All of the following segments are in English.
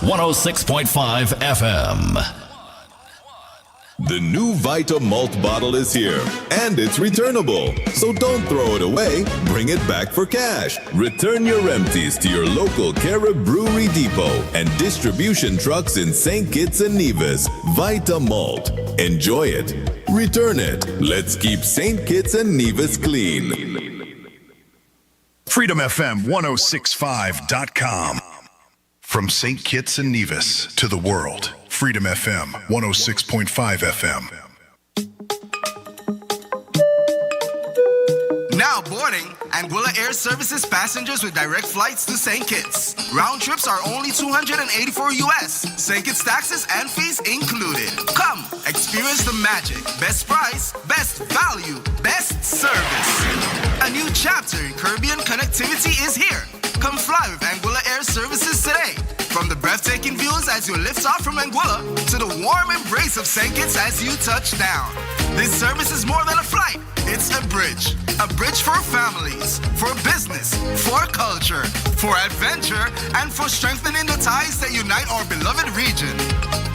106.5 FM. The new Vita Malt bottle is here, and it's returnable. So don't throw it away, bring it back for cash. Return your empties to your local Carib Brewery Depot and distribution trucks in St. Kitts and Nevis. Vita Malt. Enjoy it. Return it. Let's keep St. Kitts and Nevis clean. FreedomFM1065.com. From St. Kitts and Nevis to the world, Freedom FM 106.5 FM. Now boarding Anguilla Air Services passengers with direct flights to St. Kitts. Round trips are only $284 US. St. Kitts taxes and fees included. Come, experience the magic. Best price, best value, best service. A new chapter in Caribbean connectivity is here. Come fly with Anguilla Air Services today. From the breathtaking views as you lift off from Anguilla to the warm embrace of St. Kitts as you touch down. This service is more than a flight. It's a bridge. A bridge for families, for business, for culture, for adventure, and for strengthening the ties that unite our beloved region.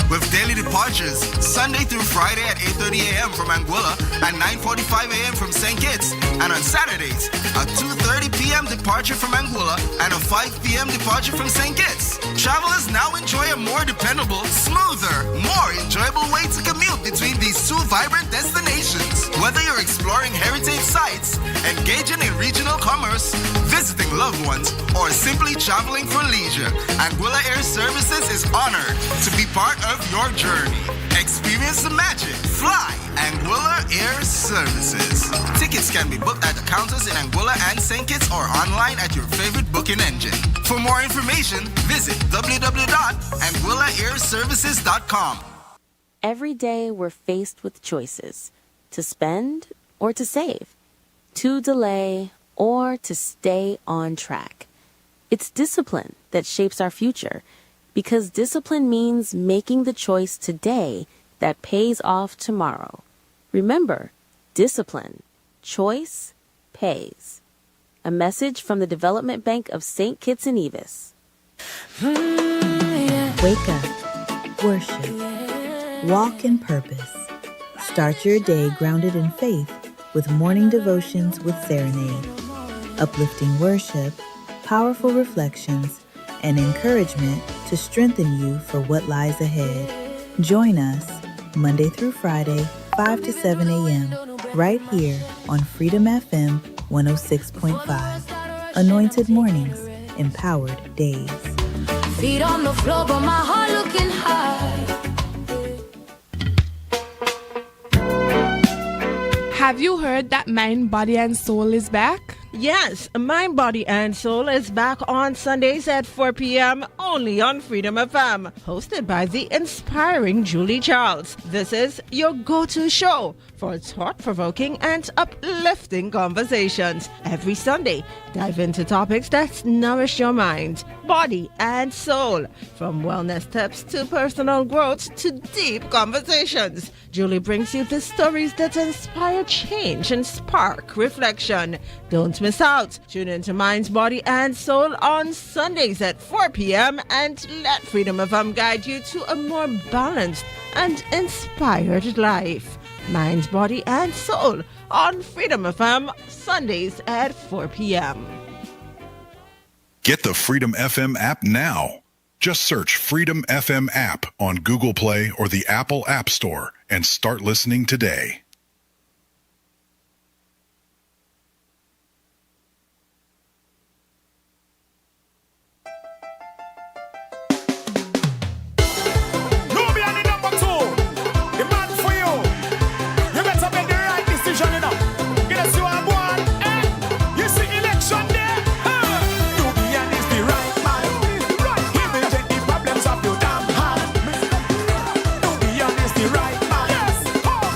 With daily departures, Sunday through Friday at 8:30 a.m. from Anguilla and 9:45 a.m. from St. Kitts, and on Saturdays, a 2:30 p.m. departure from Anguilla and a 5 p.m. departure from St. Kitts. Travelers now enjoy a more dependable, smoother, more enjoyable way to commute between these two vibrant destinations. Whether you're exploring heritage sites, engaging in regional commerce, visiting loved ones, or simply traveling for leisure, Anguilla Air Services is honored to be part of your journey. Experience the magic. Fly Anguilla Air Services. Tickets can be booked at the counters in Anguilla and St. Kitts or online at your favorite booking engine. For more information, visit www.anguillaairservices.com. Every day we're faced with choices: to spend or to save, to delay or to stay on track. It's discipline that shapes our future, because discipline means making the choice today that pays off tomorrow. Remember, discipline, choice, pays. A message from the Development Bank of St. Kitts and Nevis. Wake up, worship, walk in purpose. Start your day grounded in faith with morning devotions with Serenade. Uplifting worship, powerful reflections, and encouragement to strengthen you for what lies ahead. Join us Monday through Friday, 5 to 7 a.m., right here on Freedom FM 106.5. Anointed mornings, empowered days. Feet on the floor, but my heart looking high. Have you heard that Mind, Body, and Soul is back? Yes, Mind, Body, and Soul is back on Sundays at 4 p.m. only on Freedom FM, hosted by the inspiring Julie Charles. This is your go-to show for thought-provoking and uplifting conversations. Every Sunday, dive into topics that nourish your mind, body, and soul. From wellness tips to personal growth to deep conversations, Julie brings you the stories that inspire change and spark reflection. Don't miss out. Tune into Mind, Body, and Soul on Sundays at 4 p.m. and let Freedom FM guide you to a more balanced and inspired life. Mind, Body, and Soul on Freedom FM, Sundays at 4 p.m. Get the Freedom FM app now. Just search Freedom FM app on Google Play or the Apple App Store and start listening today.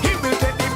He will take the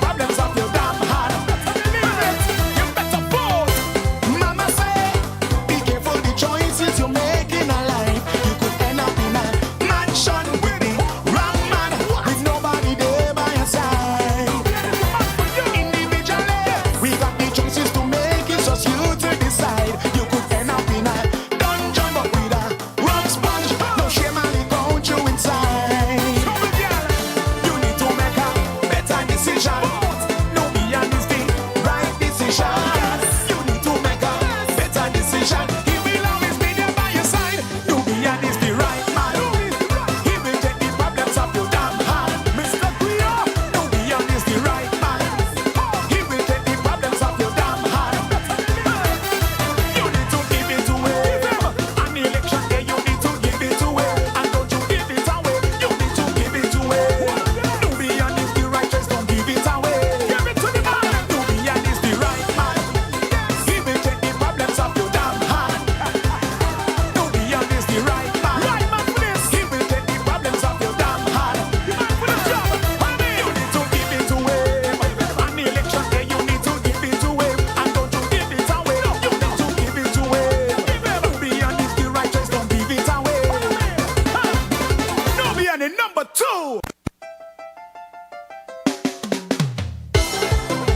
number 2.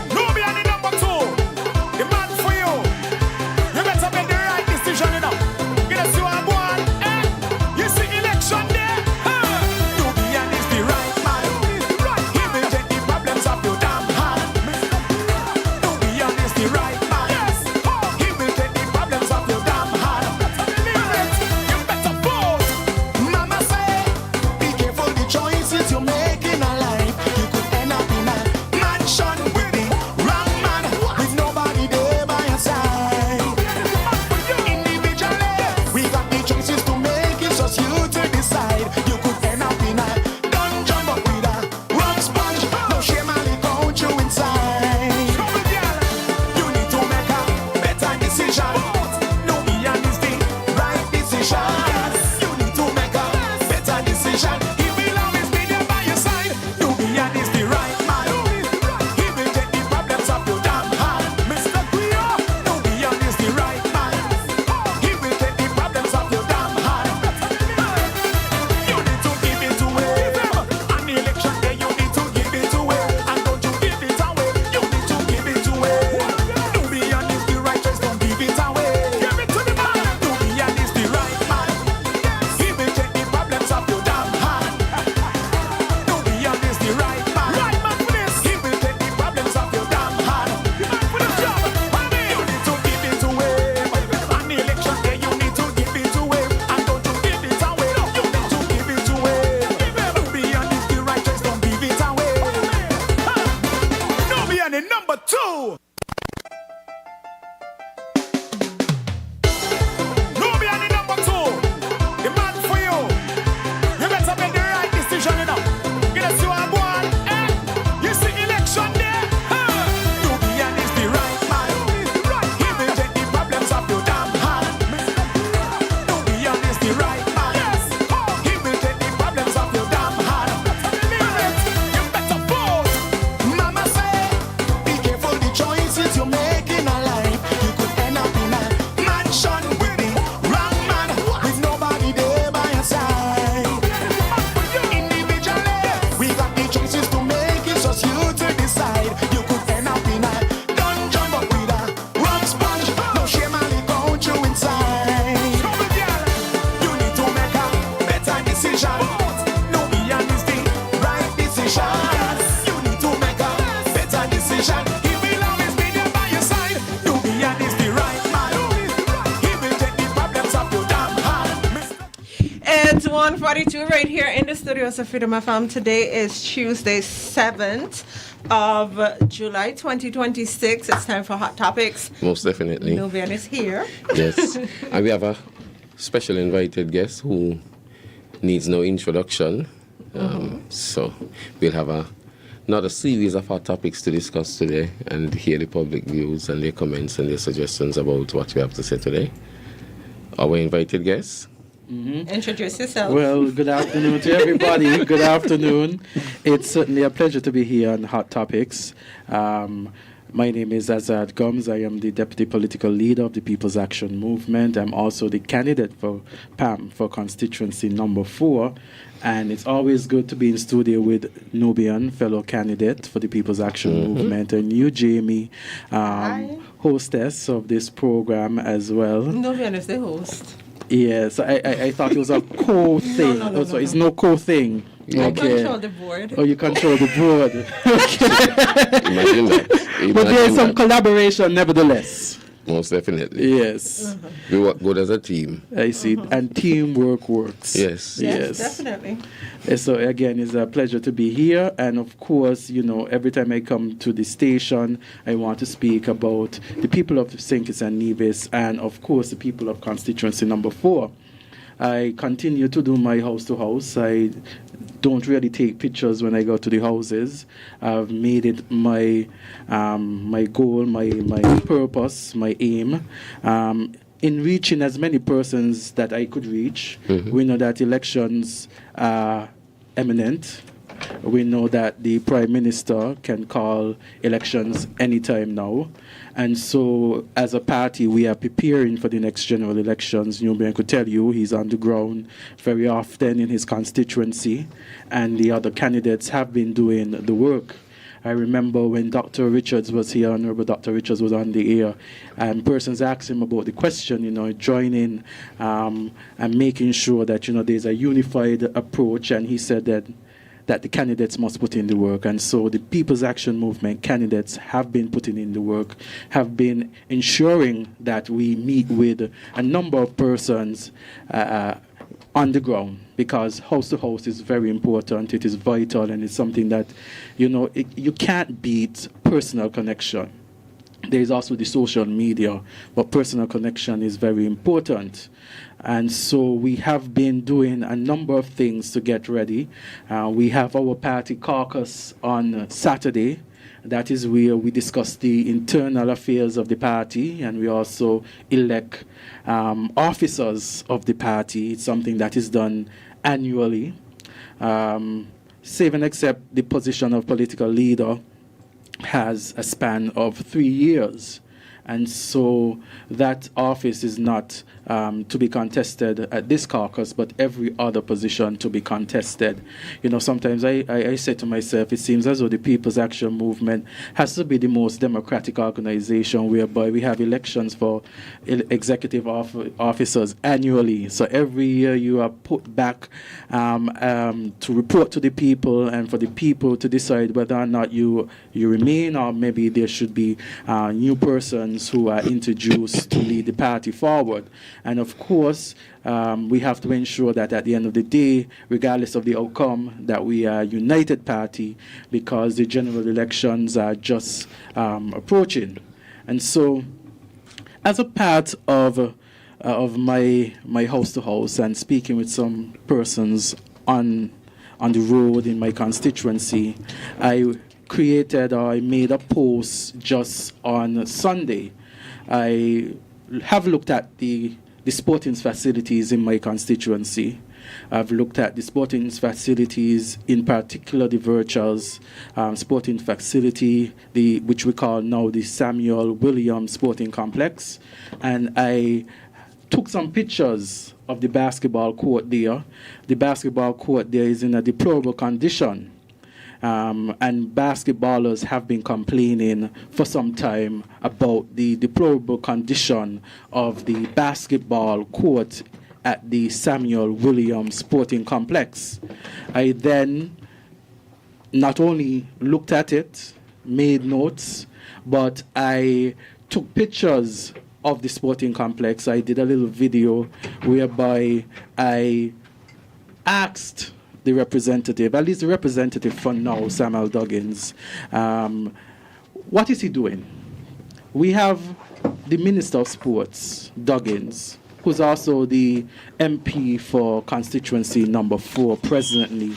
Nubian the number 2. The man for you. You better make the right decision, you know. You know, see what I'm going, eh? You see election there? Nubian is the right man. He will take the problems of your damn hand. Nubian is the right man. He will take the problems of your damn hand. You better vote. Mama say, be careful the choices you make in a life. You could end up in a mansion with the wrong man, with nobody there by your side. Individually, we got the choices to make. It's just you to decide. You could end up in a dungeon, but with a wrong sponge. No shame, I'll count you inside. You need to make a better decision. Nubian is the right decision. You need to make a better decision. He will always be there by your side. Nubian is the right man. He will take the problems of your damn hand. Mr. Queer, Nubian is the right man. He will take the problems of your damn hand. You need to give it away. On the election day, you need to give it away. And don't you give it away. You need to give it away. Nubian is the righteous, don't give it away. Give it to the man. Nubian is the right man. He will take the problems of your damn hand. Nubian is the right man. Right man for this. He will take the problems of your damn hand. The man for the job. You need to give it away. On the election day, you need to give it away. And don't you give it away. You need to give it away. Nubian is the righteous, don't give it away. Nubian is number 2. Nubian is number 2. The man for you. You better make the right decision, you know. You know, see what I'm going, eh? You see election there? Nubian is the right man. He will take the problems of your damn hand. Nubian is the right man. He will take the problems of your damn hand. You better vote. Mama say, be careful the choices you make in a life. You could end up in a mansion with the wrong man, with nobody there by your side. Individually, we got the choices to make. It's just you to decide. You could end up in a dungeon, but with a wrong sponge. No shame, I'll count you inside. You need to make a better decision. Nubian is the right decision. You need to make a better decision. He will always be there by your side. Nubian is the right man. He will take the problems of your damn hand. It's 1:42 right here in the studios of Freedom FM. Today is Tuesday, 7th of July 2026. It's time for Hot Topics. Most definitely. Nubian is here. Yes. And we have a special invited guest who needs no introduction. So we'll have another series of hot topics to discuss today and hear the public views and their comments and their suggestions about what we have to say today. Our invited guest. Introduce yourself. Well, good afternoon to everybody. Good afternoon. It's certainly a pleasure to be here on Hot Topics. My name is Azad Gums. I am the Deputy Political Leader of the People's Action Movement. I'm also the candidate for PAM for constituency number 4. And it's always good to be in studio with Nubian, fellow candidate for the People's Action Movement, and you, Jamie, hostess of this program as well. Nubian is the host. Yes, I thought it was a co-thing. No, So it's no co-thing. I control the board. Oh, you control the board. Imagine that. But there's some collaboration nevertheless. Most definitely. Yes. We work good as a team. I see. And teamwork works. Yes. Yes, definitely. So again, it's a pleasure to be here. And of course, you know, every time I come to the station, I want to speak about the people of St. Kitts and Nevis and of course the people of constituency number 4. I continue to do my house to house. I don't really take pictures when I go to the houses. I've made it my my goal, my purpose, my aim. In reaching as many persons that I could reach. We know that elections are imminent. We know that the Prime Minister can call elections anytime now. And so, as a party, we are preparing for the next general elections. Nubian could tell you he's on the ground very often in his constituency, and the other candidates have been doing the work. I remember when Dr. Richards was here, Honorable Dr. Richards was on the air, and persons asked him about the question, joining and making sure that, there's a unified approach, and he said that the candidates must put in the work. And so the People's Action Movement candidates have been putting in the work, have been ensuring that we meet with a number of persons on the ground, because house to house is very important. It is vital, and it's something that, you can't beat personal connection. There is also the social media, but personal connection is very important. And so we have been doing a number of things to get ready. We have our party caucus on Saturday. That is where we discuss the internal affairs of the party, and we also elect officers of the party. It's something that is done annually. Save and except the position of political leader has a span of 3 years. And so that office is not to be contested at this caucus, but every other position to be contested. Sometimes I say to myself, it seems as though the People's Action Movement has to be the most democratic organization, whereby we have elections for executive officers annually. So every year you are put back to report to the people, and for the people to decide whether or not you remain, or maybe there should be new persons who are introduced to lead the party forward. And of course, we have to ensure that at the end of the day, regardless of the outcome, that we are a united party, because the general elections are just approaching. And so, as a part of my house to house and speaking with some persons on the road in my constituency, I made a post just on Sunday. I have looked at the sporting facilities in my constituency. I've looked at the sporting facilities, in particular the Virtuals sporting facility, which we call now the Samuel Williams Sporting Complex. And I took some pictures of the basketball court there. The basketball court there is in a deplorable condition. And basketballers have been complaining for some time about the deplorable condition of the basketball court at the Samuel Williams Sporting Complex. I then not only looked at it, made notes, but I took pictures of the sporting complex. I did a little video whereby I asked the representative, at least the representative for now, Samuel Duggins, what is he doing? We have the Minister of Sports, Duggins, who's also the MP for constituency number 4 presently.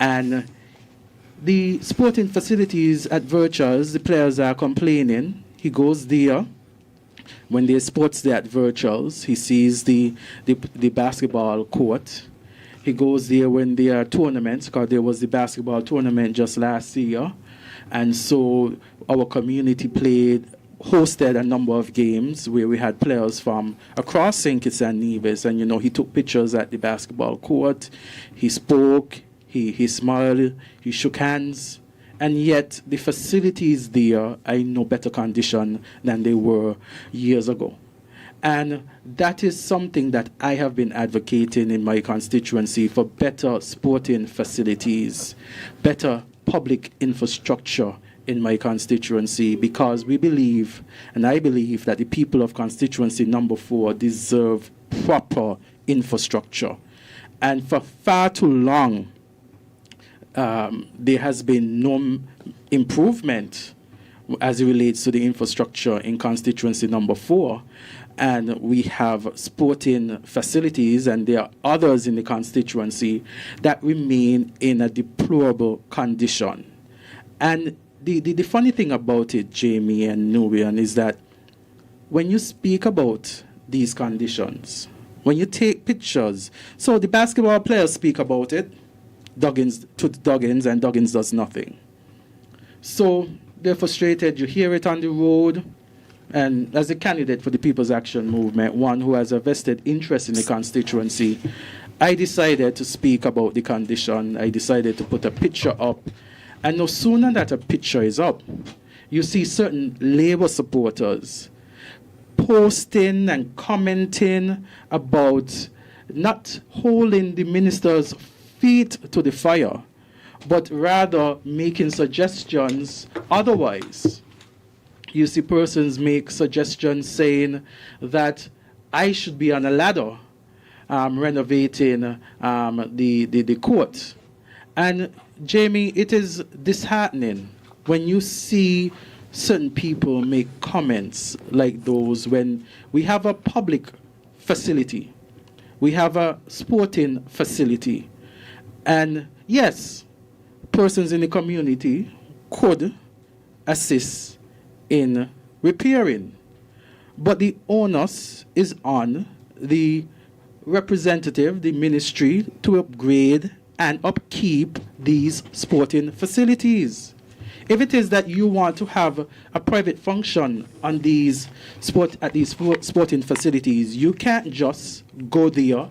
And the sporting facilities at Virtuals, the players are complaining. He goes there. When there's sports there at Virtuals, he sees the basketball court. He goes there when there are tournaments, because there was the basketball tournament just last year. And so our community hosted a number of games where we had players from across St. Kitts and Nevis. And, he took pictures at the basketball court. He spoke, he smiled, he shook hands. And yet the facilities there are in no better condition than they were years ago. And that is something that I have been advocating in my constituency, for better sporting facilities, better public infrastructure in my constituency, because we believe, and I believe, that the people of constituency number 4 deserve proper infrastructure. And for far too long, there has been no improvement as it relates to the infrastructure in constituency number 4. And we have sporting facilities, and there are others in the constituency that remain in a deplorable condition. And the funny thing about it, Jamie and Nubian, is that when you speak about these conditions, when you take pictures, so the basketball players speak about it, Duggins, and Duggins does nothing. So they're frustrated. You hear it on the road. and as a candidate for the People's Action Movement, one who has a vested interest in the constituency, I decided to speak about the condition. I decided to put a picture up. And no sooner that a picture is up, you see certain Labour supporters posting and commenting about not holding the minister's feet to the fire, but rather making suggestions otherwise. You see persons make suggestions saying that I should be on a ladder renovating the court. And Jamie, it is disheartening when you see certain people make comments like those when we have a public facility, we have a sporting facility, and yes, persons in the community could assist in repairing, but the onus is on the representative, the ministry, to upgrade and upkeep these sporting facilities. If it is that you want to have a private function on these sporting facilities, you can't just go there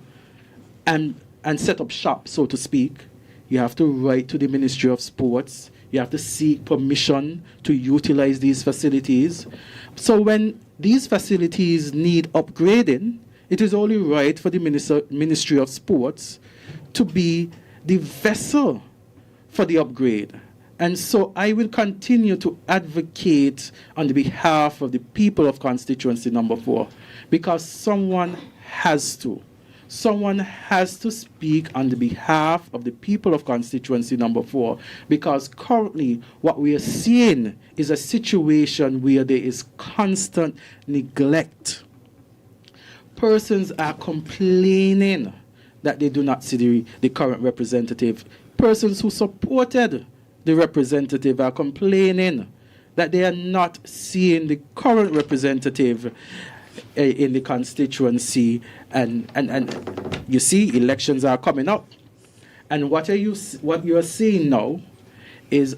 and set up shop, so to speak. You have to write to the Ministry of Sports. You have to seek permission to utilize these facilities. So when these facilities need upgrading, it is only right for the Ministry of Sports to be the vessel for the upgrade. And so I will continue to advocate on the behalf of the people of constituency number 4, because someone has to speak on the behalf of the people of constituency number 4, because currently what we are seeing is a situation where there is constant neglect. Persons are complaining that they do not see the current representative. Persons who supported the representative are complaining that they are not seeing the current representative in the constituency, and you see elections are coming up, and what you are seeing now is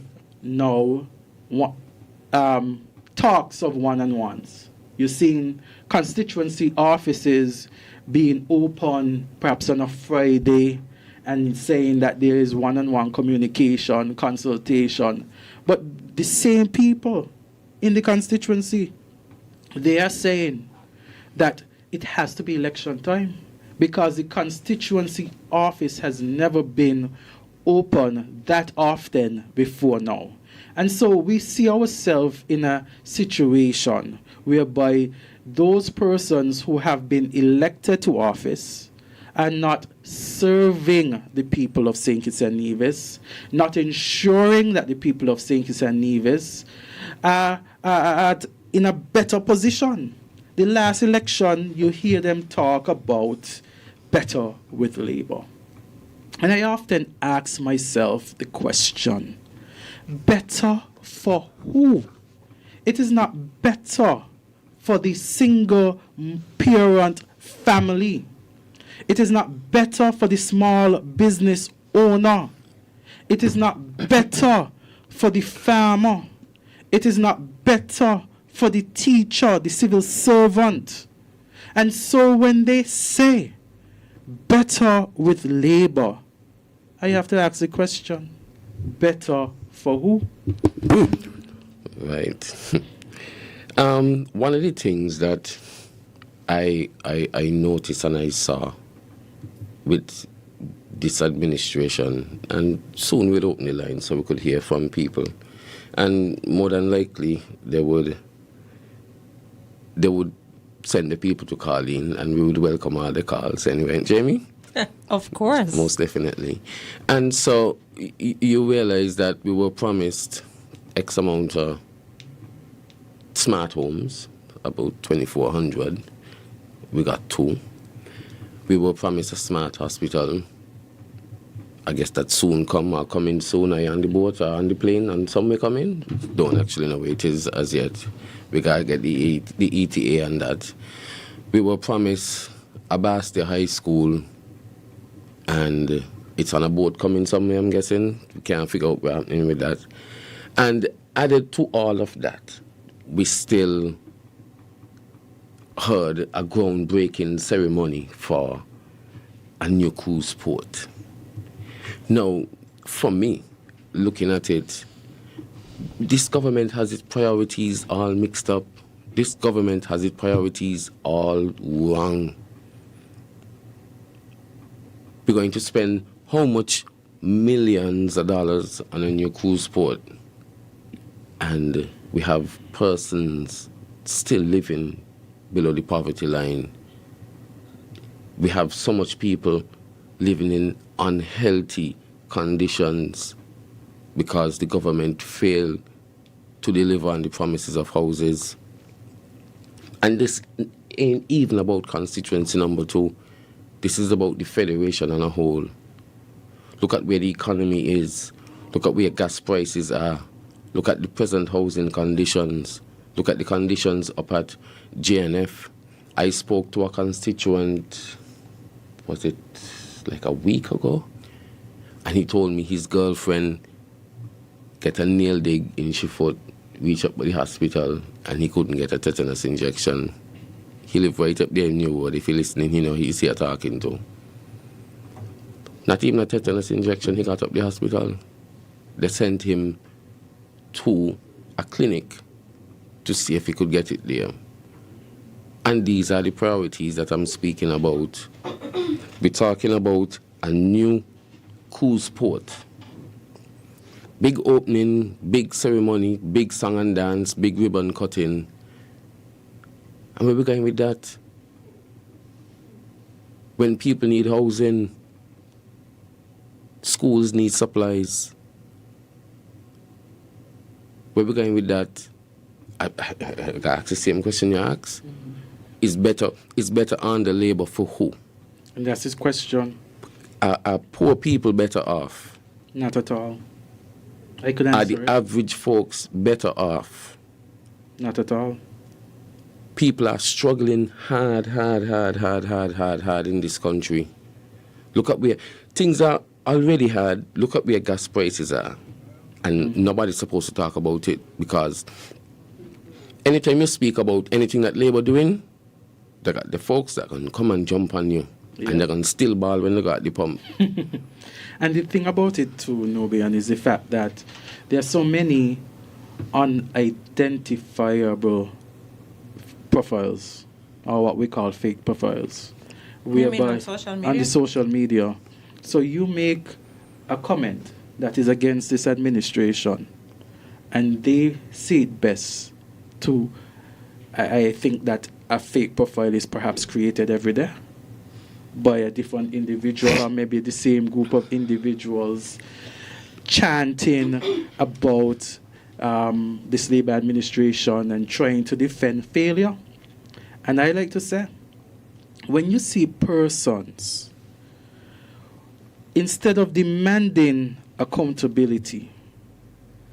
talks of one-on-ones. You're seeing constituency offices being open perhaps on a Friday and saying that there is one-on-one communication, consultation. But the same people in the constituency, they are saying that it has to be election time, because the constituency office has never been open that often before now. And so we see ourselves in a situation whereby those persons who have been elected to office are not serving the people of St. Kitts and Nevis, not ensuring that the people of St. Kitts and Nevis are in a better position. The last election, you hear them talk about better with Labour. And I often ask myself the question, better for who? It is not better for the single parent family. It is not better for the small business owner. It is not better for the farmer. It is not better for the teacher, the civil servant. And so when they say better with Labour, I have to ask the question, better for who? Right. One of the things that I noticed and I saw with this administration, and soon we'll open the line so we could hear from people, and more than likely they would send the people to call in, and we would welcome all the calls anyway. Jamie? Of course. Most definitely. And so you realize that we were promised X amount of smart homes, about 2,400. We got 2. We were promised a smart hospital. I guess that soon come or coming soon. Are you on the boat or on the plane and some may come in? Don't actually know where it is as yet. We gotta get the ETA and that. We were promised a Bastia High School, and it's on a boat coming somewhere, I'm guessing. We can't figure out what's happening with that. And added to all of that, we still heard a groundbreaking ceremony for a new cruise port. Now, for me, looking at it, this government has its priorities all mixed up. This government has its priorities all wrong. We're going to spend how much millions of dollars on a new cruise port, and we have persons still living below the poverty line. We have so much people living in unhealthy conditions because the government failed to deliver on the promises of houses. And this ain't even about constituency number 2. This is about the federation on a whole. Look at where the economy is. Look at where gas prices are. Look at the present housing conditions. Look at the conditions up at JNF. I spoke to a constituent, was it like a week ago? And he told me his girlfriend get a nail dig in she foot, reach up to the hospital, and he couldn't get a tetanus injection. He lived right up there in New Road. If you're listening, he's here talking to. Not even a tetanus injection, he got up the hospital. They sent him to a clinic to see if he could get it there. And these are the priorities that I'm speaking about. We're talking about a new cruise port. Big opening, big ceremony, big song and dance, big ribbon cutting. And where we going with that? When people need housing, schools need supplies. Where we going with that? I ask the same question you ask. Is better on the labor for who? And that's his question. Are poor people better off? Not at all. I could answer Are the average folks better off? Not at all. People are struggling hard in this country. Look at where things are already hard. Look at where gas prices are. And nobody's supposed to talk about it, because anytime you speak about anything that Labour doing, they got the folks that can come and jump on you. Yeah. And they can still ball when they got the pump. And the thing about it too, Nobian, is the fact that there are so many unidentifiable profiles, or what we call fake profiles. You mean on social media? On the social media. So you make a comment that is against this administration, and they see it best to, I think that a fake profile is perhaps created every day by a different individual, or maybe the same group of individuals chanting about this Labour administration and trying to defend failure. And I like to say, when you see persons, instead of demanding accountability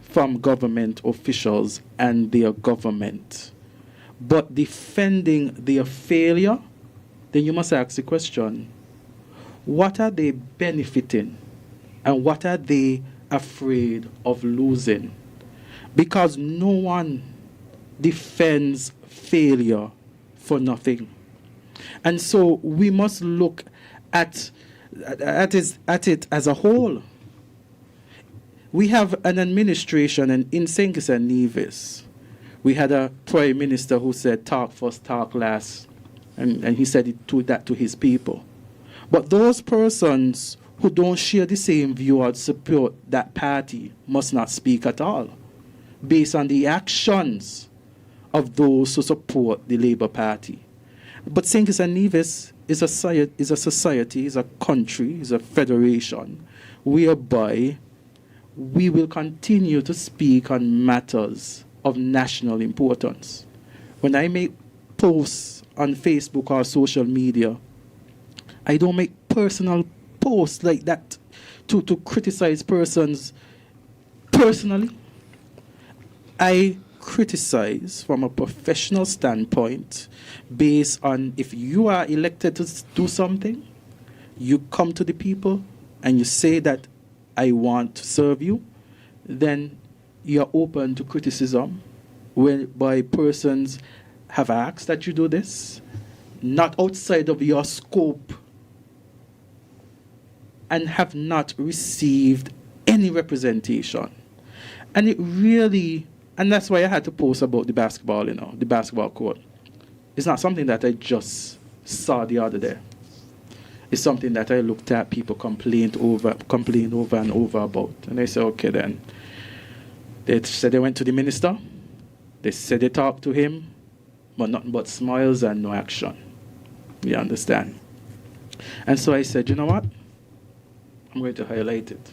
from government officials and their government, but defending their failure, then you must ask the question, what are they benefiting and what are they afraid of losing? Because no one defends failure for nothing. And so we must look at it as a whole. We have an administration, and in St. Kitts and Nevis, we had a prime minister who said, talk first, talk last. And he said that to his people. But those persons who don't share the same view or support that party must not speak at all, based on the actions of those who support the Labour Party. But St. Kitts and Nevis is a society, is a country, is a federation, whereby we will continue to speak on matters of national importance. When I make posts on Facebook or social media, I don't make personal posts like that to criticize persons personally. I criticize from a professional standpoint based on, if you are elected to do something, you come to the people and you say that I want to serve you, then you're open to criticism by persons have asked that you do this, not outside of your scope, and have not received any representation. And it really, and that's why I had to post about the basketball, the basketball court. It's not something that I just saw the other day. It's something that I looked at people complain over and over about. And I said, okay then. They said they went to the minister. They said they talked to him, but nothing but smiles and no action. You understand? And so I said, you know what? I'm going to highlight it.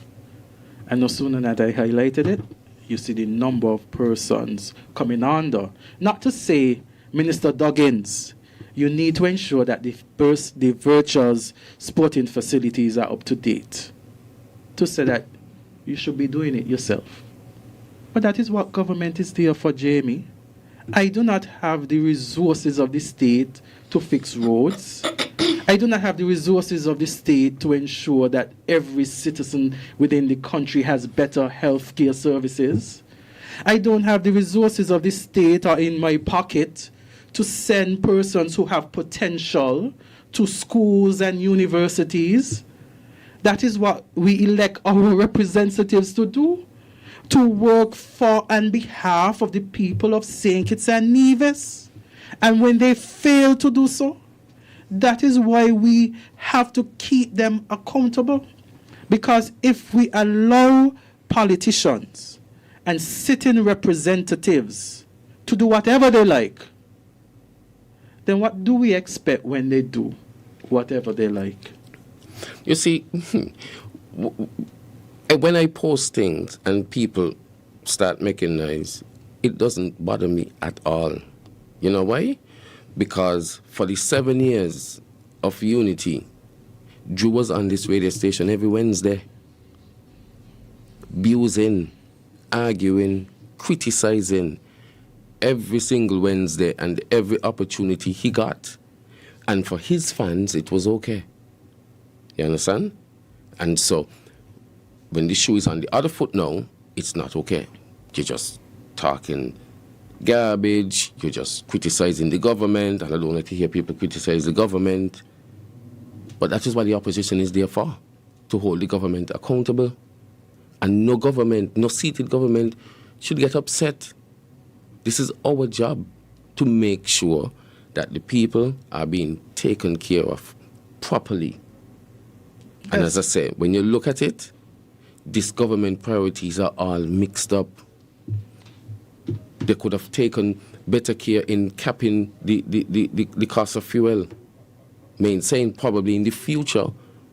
And no sooner that I highlighted it, you see the number of persons coming under. Not to say, Minister Duggins, you need to ensure that the virtuals sporting facilities are up to date. To say that you should be doing it yourself. But that is what government is there for, Jamie. I do not have the resources of the state to fix roads. I do not have the resources of the state to ensure that every citizen within the country has better health care services. I don't have the resources of the state or in my pocket to send persons who have potential to schools and universities. That is what we elect our representatives to do, to work for and behalf of the people of St. Kitts and Nevis. And when they fail to do so, that is why we have to keep them accountable. Because if we allow politicians and sitting representatives to do whatever they like, then what do we expect when they do whatever they like? You see, when I post things and people start making noise, it doesn't bother me at all. You know why? Because for the 7 years of unity, Drew was on this radio station every Wednesday, abusing, arguing, criticizing every single Wednesday and every opportunity he got. And for his fans, it was okay. You understand? And so, when the shoe is on the other foot now, it's not okay. You're just talking garbage, you're just criticizing the government, and I don't like to hear people criticize the government. But that is what the opposition is there for, to hold the government accountable. And no government, no seated government should get upset. This is our job, to make sure that the people are being taken care of properly. Yes. And as I say, when you look at it, these government priorities are all mixed up. They could have taken better care in capping the cost of fuel. Saying probably in the future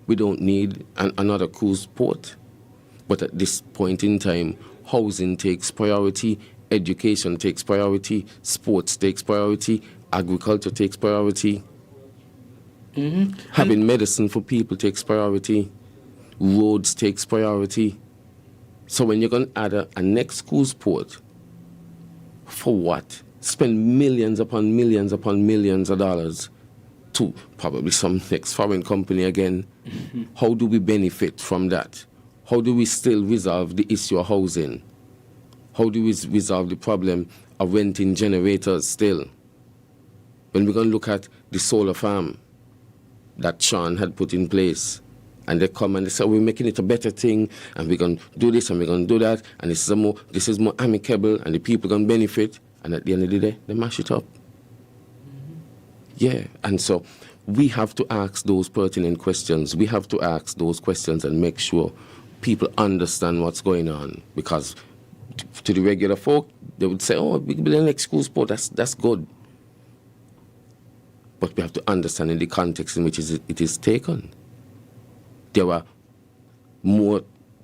we don't need another cruise port. But at this point in time, housing takes priority, education takes priority, sports takes priority, agriculture takes priority. Mm-hmm. Having medicine for people takes priority. Roads takes priority. So when you're going to add a next cruise port, for what? Spend millions upon millions upon millions of dollars to probably some next foreign company again. Mm-hmm. How do we benefit from that? How do we still resolve the issue of housing? How do we resolve the problem of renting generators still? When we're going to look at the solar farm that Sean had put in place, and they come and they say, we're making it a better thing, and we're going to do this and we're going to do that, and this is more amicable, and the people are going to benefit, and at the end of the day, they mash it up. Mm-hmm. Yeah, and so we have to ask those pertinent questions. We have to ask those questions and make sure people understand what's going on, because to the regular folk, they would say, oh, we can be the next school sport, that's good. But we have to understand in the context in which it is taken. There are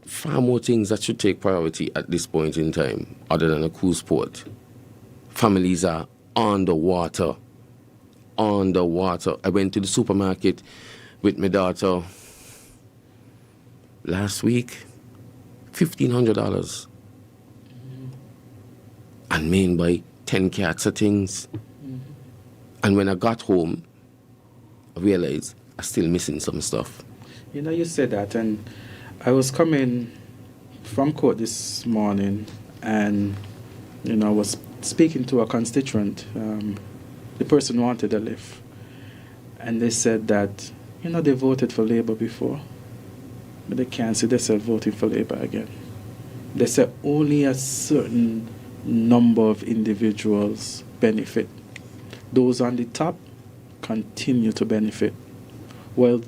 far more things that should take priority at this point in time, other than a cruise port. Families are underwater. I went to the supermarket with my daughter last week, $1,500. And me buy 10 cats of things. Mm-hmm. And when I got home, I realized I'm still missing some stuff. You know, you said that, and I was coming from court this morning, and, I was speaking to a constituent The person wanted a lift. And they said that, they voted for Labour before, but they can't see themselves voting for Labour again. They said only a certain number of individuals benefit. Those on the top continue to benefit, while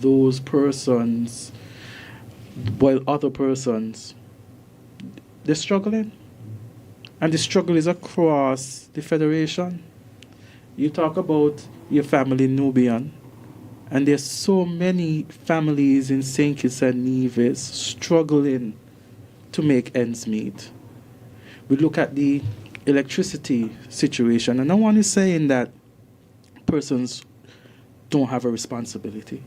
other persons, they're struggling. And the struggle is across the Federation. You talk about your family in Nubian, and there's so many families in St. Kitts and Nevis struggling to make ends meet. We look at the electricity situation, and no one is saying that persons don't have a responsibility.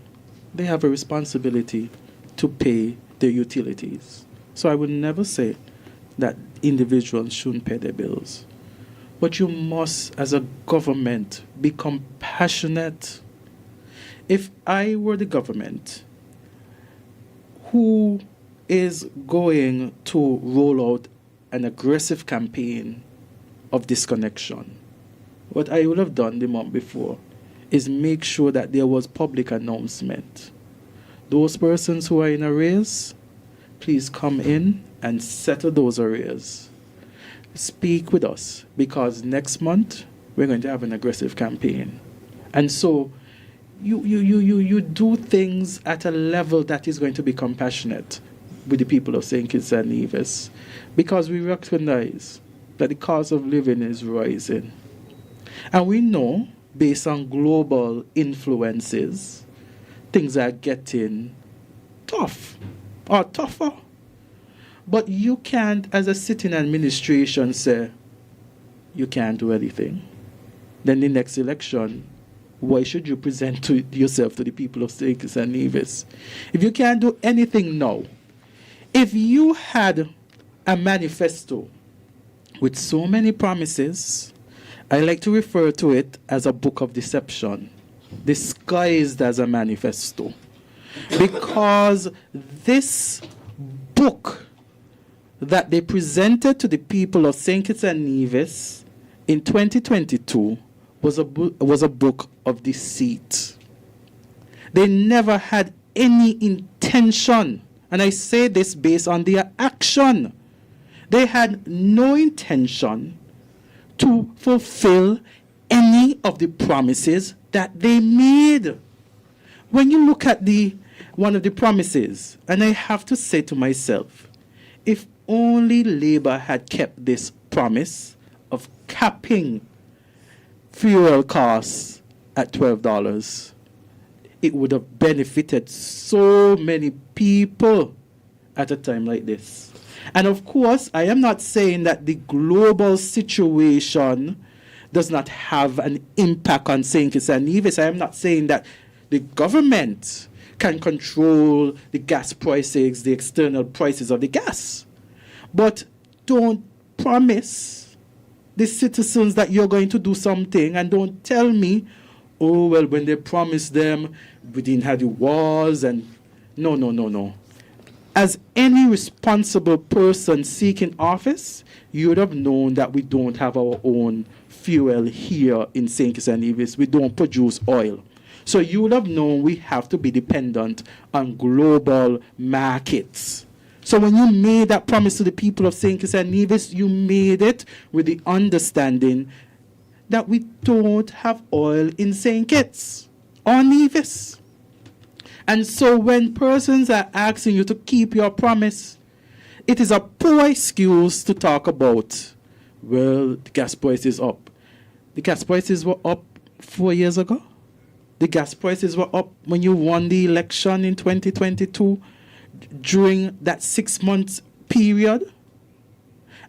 They have a responsibility to pay their utilities. So I would never say that individuals shouldn't pay their bills. But you must, as a government, be compassionate. If I were the government, who is going to roll out an aggressive campaign of disconnection, what I would have done the month before is make sure that there was public announcement. Those persons who are in arrears, please come in and settle those arrears. Speak with us, because next month we're going to have an aggressive campaign. And so you do things at a level that is going to be compassionate with the people of St. Kitts and Nevis, because we recognize that the cost of living is rising. And we know, based on global influences, things are getting tough or tougher. But you can't, as a sitting administration, say you can't do anything. Then the next election, why should you present yourself to the people of St. Kitts and Nevis? If you can't do anything now, if you had a manifesto with so many promises, I like to refer to it as a book of deception, disguised as a manifesto. Because this book that they presented to the people of St. Kitts and Nevis in 2022 was a book of deceit. They never had any intention, and I say this based on their action. They had no intention to fulfill any of the promises that they made. When you look at one of the promises, and I have to say to myself, if only Labour had kept this promise of capping fuel costs at $12, it would have benefited so many people at a time like this. And of course, I am not saying that the global situation does not have an impact on St. Kitts and Nevis. I am not saying that the government can control the gas prices, the external prices of the gas. But don't promise the citizens that you're going to do something, and don't tell me, oh, well, when they promised them, we didn't have the wars, and no. As any responsible person seeking office, you would have known that we don't have our own fuel here in St. Kitts and Nevis. We don't produce oil. So you would have known we have to be dependent on global markets. So when you made that promise to the people of St. Kitts and Nevis, you made it with the understanding that we don't have oil in St. Kitts or Nevis. And so when persons are asking you to keep your promise, it is a poor excuse to talk about, well, the gas price is up. The gas prices were up 4 years ago. The gas prices were up when you won the election in 2022 during that 6 months period.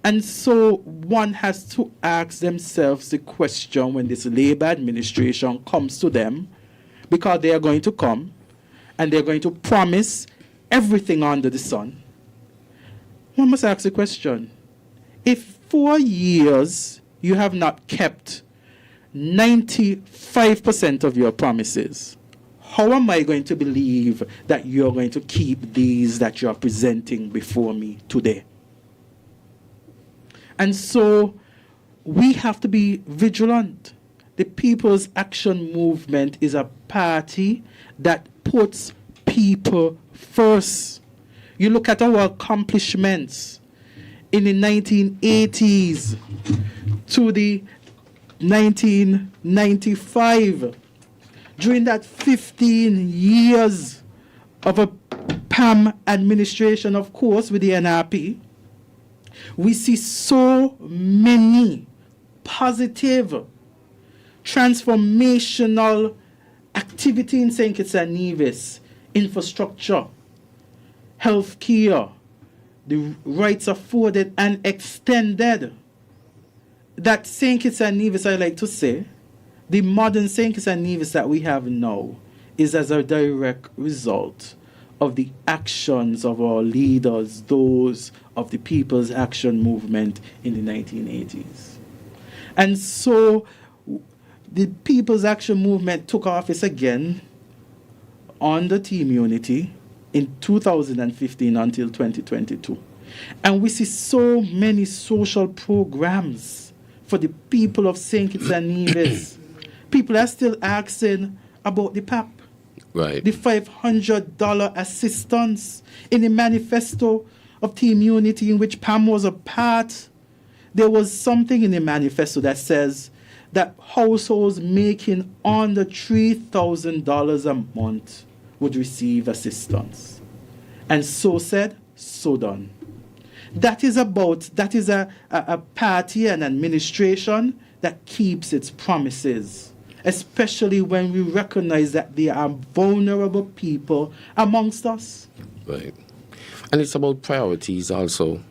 And so one has to ask themselves the question when this Labour administration comes to them, because they are going to come and they're going to promise everything under the sun. One must ask the question, if 4 years you have not kept 95% of your promises, how am I going to believe that you're going to keep these that you're presenting before me today? And so we have to be vigilant. the People's Action Movement is a party that puts people first. You look at our accomplishments in the 1980s to the 1995. During that 15 years of a PAM administration, of course, with the NRP, we see so many positive, transformational activity in St. Kitts and Nevis: infrastructure, healthcare, the rights afforded and extended. That St. Kitts and Nevis, I like to say, the modern St. Kitts and Nevis that we have now is as a direct result of the actions of our leaders, those of the People's Action Movement in the 1980s. And so the People's Action Movement took office again under Team Unity in 2015 until 2022. And we see so many social programs for the people of St. Kitts and Nevis. People are still asking about the PAP. Right. The $500 assistance in the manifesto of Team Unity, in which PAM was a part. There was something in the manifesto that says that households making under $3,000 a month would receive assistance. And so said, so done. That is a party and administration that keeps its promises, especially when we recognize that there are vulnerable people amongst us. Right. And it's about priorities also.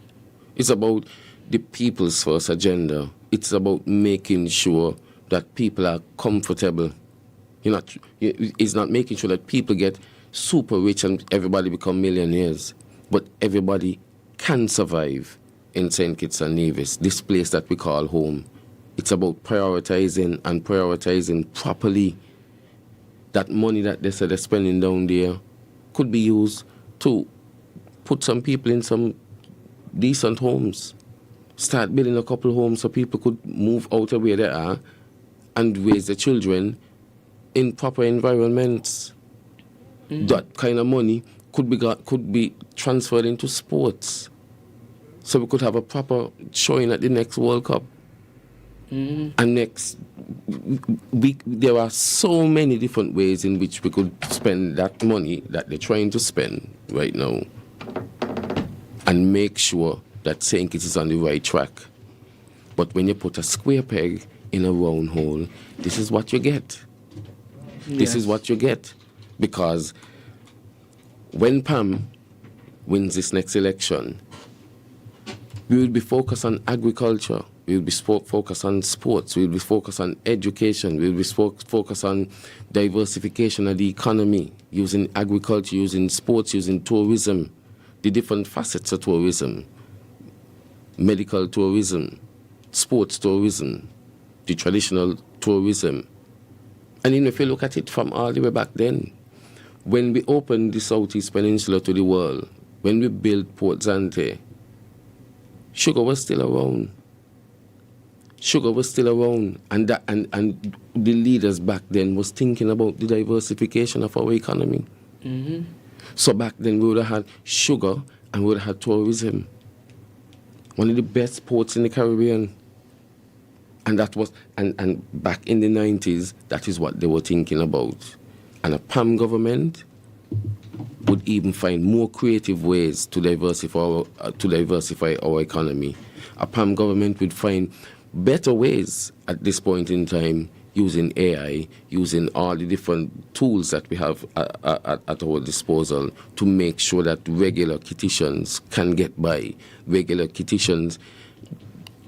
It's about the people's first agenda. It's about making sure that people are comfortable. It's not making sure that people get super rich and everybody become millionaires, but everybody can survive in St. Kitts and Nevis, this place that we call home. It's about prioritizing and prioritizing properly. That money that they said they're spending down there could be used to put some people in some decent homes. Start building a couple of homes so people could move out of where they are and raise their children in proper environments. Mm-hmm. That kind of money could be transferred into sports, so we could have a proper showing at the next World Cup. Mm-hmm. And next week, there are so many different ways in which we could spend that money that they're trying to spend right now, and make sure that St. Kitts is on the right track. But when you put a square peg in a round hole, this is what you get. Yes. This is what you get. Because when PAM wins this next election, we will be focused on agriculture, we will be focused on sports, we will be focused on education, we will be focused on diversification of the economy, using agriculture, using sports, using tourism, the different facets of tourism, medical tourism, sports tourism, the traditional tourism. And if you look at it from all the way back then, when we opened the Southeast Peninsula to the world, when we built Port Zante, sugar was still around. Sugar was still around, and the leaders back then was thinking about the diversification of our economy. Mm-hmm. So back then we would have had sugar and we would have had tourism. One of the best ports in the Caribbean. And that was, and back in the 90s, that is what they were thinking about. And a PAM government would even find more creative ways to diversify our economy. A PAM government would find better ways at this point in time, using AI, using all the different tools that we have at our disposal to make sure that regular Kittitians can get by. Regular Kittitians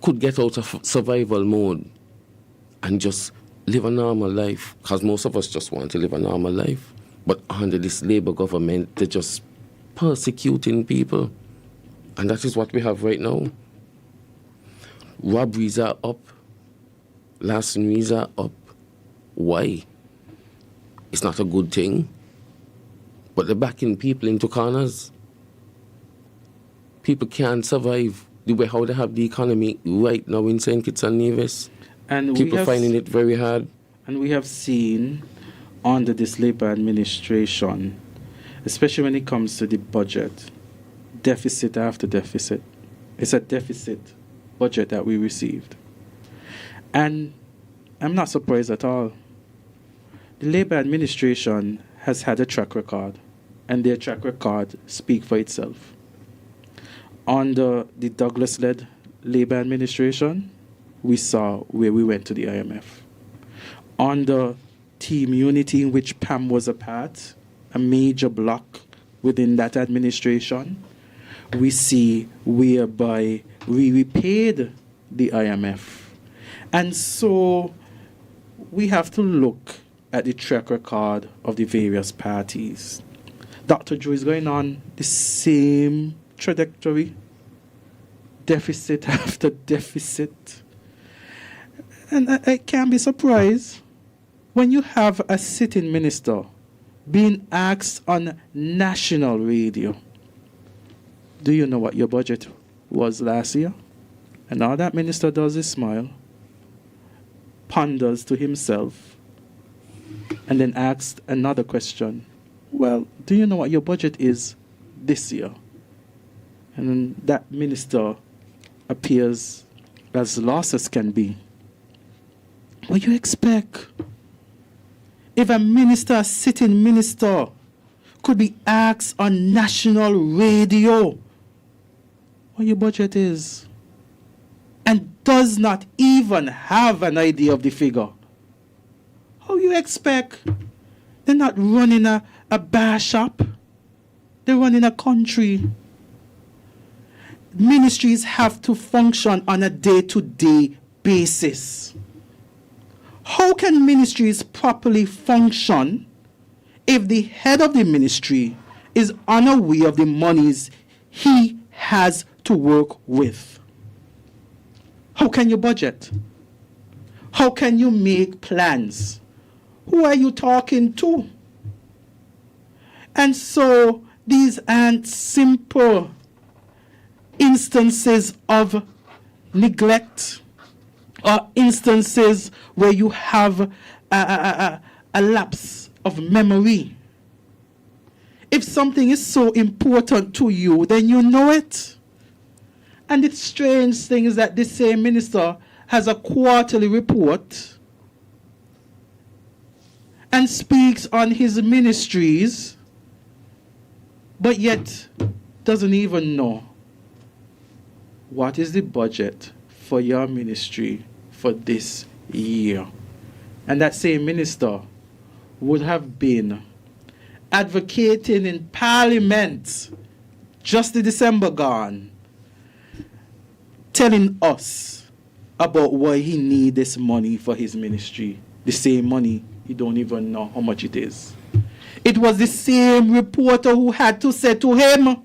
could get out of survival mode and just live a normal life, because most of us just want to live a normal life. But under this Labour government, they're just persecuting people. And that is what we have right now. Robberies are up. Larcenies are up. Why? It's not a good thing. But they're backing people into corners. People can't survive the way how they have the economy right now in St. Kitts and Nevis. And people finding it very hard. And we have seen under this Labour administration, especially when it comes to the budget, deficit after deficit. It's a deficit budget that we received. And I'm not surprised at all. The Labour administration has had a track record, and their track record speaks for itself. Under the Douglas-led Labour administration, we saw where we went to the IMF. Under Team Unity, in which Pam was a part, a major block within that administration, we see whereby we repaid the IMF. And so we have to look at the track record of the various parties. Dr. Joe is going on the same trajectory, deficit after deficit. And I can't be surprised when you have a sitting minister being asked on national radio, do you know what your budget was last year? And all that minister does is smile, ponders to himself, and then asks another question. Well, do you know what your budget is this year? And then that minister appears as lost as can be. What do you expect? If a minister, a sitting minister, could be asked on national radio what your budget is, and does not even have an idea of the figure, how you expect? They're not running a bar shop. They're running a country. Ministries have to function on a day-to-day basis. How can ministries properly function if the head of the ministry is unaware of the monies he has to work with? How can you budget? How can you make plans? Who are you talking to? And so these aren't simple instances of neglect or instances where you have a lapse of memory. If something is so important to you, then you know it. And the strange thing is that this same minister has a quarterly report and speaks on his ministries, but yet doesn't even know what is the budget for your ministry for this year. And that same minister would have been advocating in Parliament just the December gone, telling us about why he needs this money for his ministry. The same money, he don't even know how much it is. It was the same reporter who had to say to him,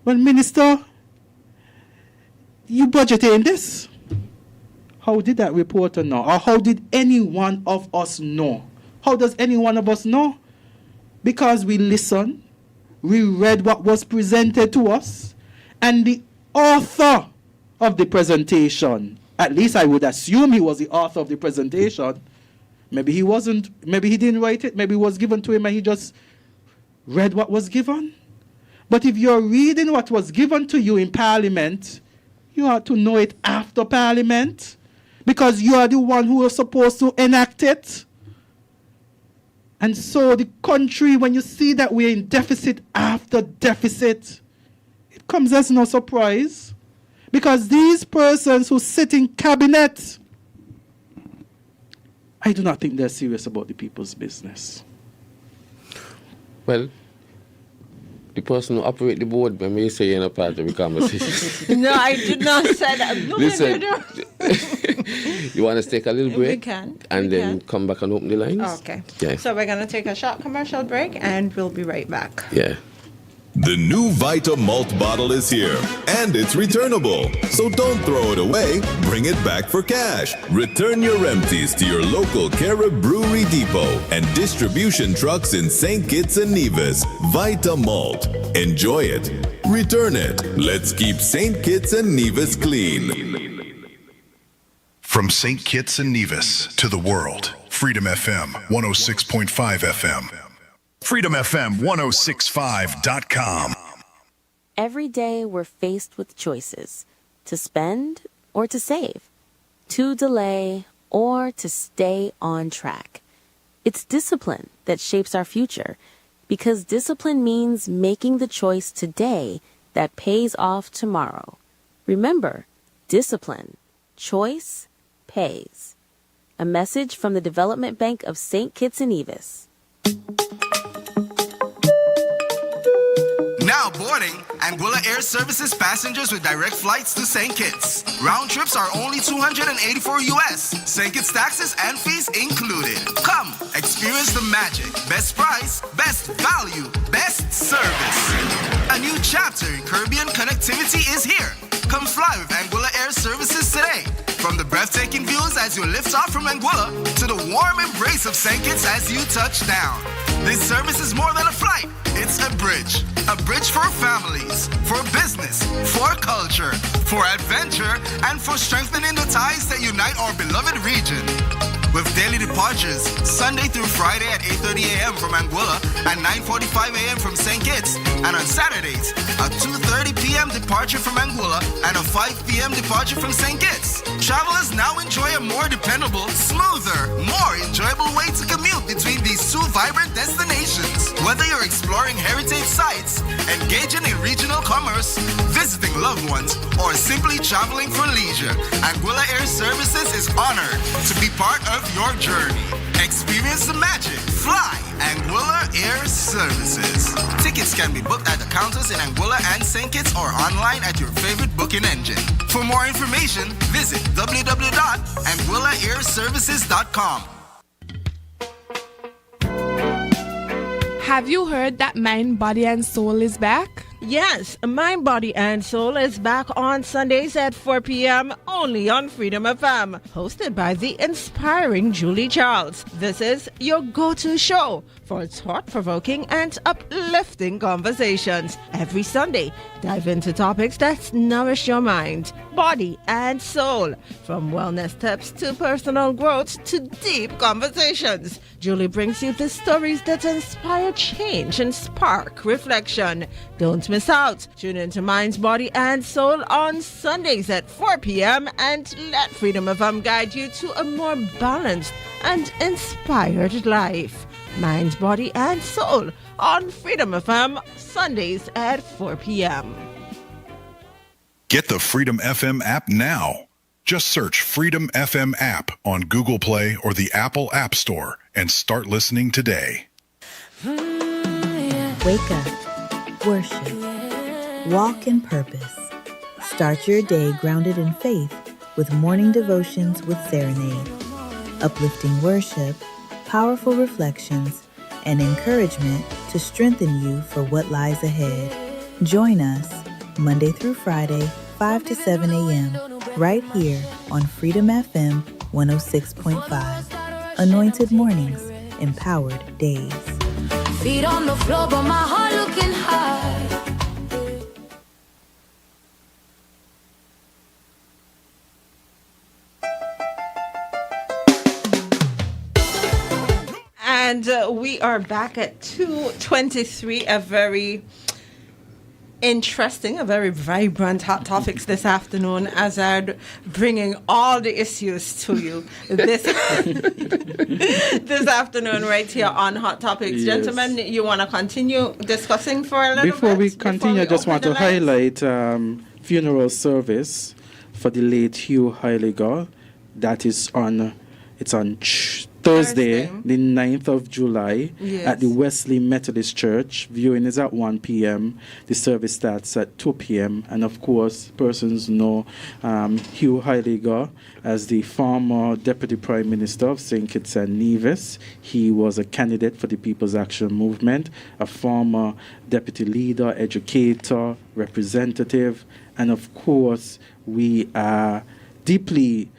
well, minister, you budgeted this. How did that reporter know? Or how did any one of us know? How does any one of us know? Because we listened, we read what was presented to us, and the author of the presentation, at least I would assume he was the author of the presentation. Maybe he wasn't, maybe he didn't write it, maybe it was given to him and he just read what was given. But if you're reading what was given to you in Parliament, you ought to know it after Parliament, because you are the one who is supposed to enact it. And so the country, when you see that we're in deficit after deficit, it comes as no surprise, because these persons who sit in cabinet, I do not think they're serious about the people's business. Well, the person who operates the board, when you say you're not part of the conversation. No, I did not say that. No, Listen, you want us to take a little break? We can. And then come back and open the lines? Okay. Yeah. So we're going to take a short commercial break and we'll be right back. Yeah. The new Vita Malt bottle is here, and it's returnable. So don't throw it away, bring it back for cash. Return your empties to your local Carib Brewery Depot and distribution trucks in St. Kitts and Nevis. Vita Malt. Enjoy it. Return it. Let's keep St. Kitts and Nevis clean. From St. Kitts and Nevis to the world, Freedom FM 106.5 FM. FreedomFM1065.com. Every day we're faced with choices to spend or to save, to delay or to stay on track. It's discipline that shapes our future because discipline means making the choice today that pays off tomorrow. Remember, discipline, choice, pays. A message from the Development Bank of St. Kitts and Nevis. Now boarding Anguilla Air Services passengers with direct flights to St. Kitts. Round trips are only $284 US. St. Kitts taxes and fees included. Come, experience the magic. Best price, best value, best service. A new chapter in Caribbean connectivity is here. Come fly with Anguilla Air Services today. From the breathtaking views as you lift off from Anguilla to the warm embrace of St. Kitts as you touch down. This service is more than a flight. It's a bridge. A bridge for families, for business, for culture, for adventure, and for strengthening the ties that unite our beloved region. With daily departures, Sunday through Friday at 8:30 a.m. from Anguilla and 9:45 a.m. from St. Kitts, and on Saturdays, a 2:30 p.m. departure from Anguilla and a 5 p.m. departure from St. Kitts. Travelers now enjoy a more dependable, smoother, more enjoyable way to commute between these two vibrant destinations. Whether you're exploring heritage sites, engaging in regional commerce, visiting loved ones, or simply traveling for leisure, Anguilla Air Services is honored to be part of your journey. Experience the magic. Fly Anguilla Air Services. Tickets can be booked at the counters in Anguilla and St. Kitts or online at your favorite booking engine. For more information, visit www.anguillaairservices.com. Have you heard that Mind, Body, and Soul is back? Yes, Mind, Body, and Soul is back on Sundays at 4 p.m. only on Freedom FM, hosted by the inspiring Julie Charles. This is your go-to show for thought-provoking and uplifting conversations. Every Sunday, dive into topics that nourish your mind, body, and soul. From wellness tips to personal growth to deep conversations, Julie brings you the stories that inspire change and spark reflection. Don't miss out. Tune into Minds, Body, and Soul on Sundays at 4 p.m. and let Freedom FM guide you to a more balanced and inspired life. Minds, Body, and Soul on Freedom FM Sundays at 4 p.m. Get the Freedom FM app now. Just search Freedom FM app on Google Play or the Apple App Store and start listening today. Wake up, worship, walk in purpose. Start your day grounded in faith with morning devotions with Serenade. Uplifting worship, powerful reflections, and encouragement to strengthen you for what lies ahead. Join us Monday through Friday, 5 to 7 a.m., right here on Freedom FM 106.5. Anointed mornings, empowered days. Feet on the floor, but my heart looking high. And we are back at 2:23, a very interesting, a very vibrant hot topics this afternoon as I'm bringing all the issues to you this afternoon right here on Hot Topics. Yes. Gentlemen, you want to continue discussing for a little bit? Before we continue, I just want to highlight funeral service for the late Hugh Heiliger. That is on Thursday, the 9th of July, yes, at the Wesley Methodist Church. Viewing is at 1 p.m. The service starts at 2 p.m. And of course, persons know Hugh Heiliger as the former Deputy Prime Minister of St. Kitts and Nevis. He was a candidate for the People's Action Movement, a former deputy leader, educator, representative, and of course, we are deeply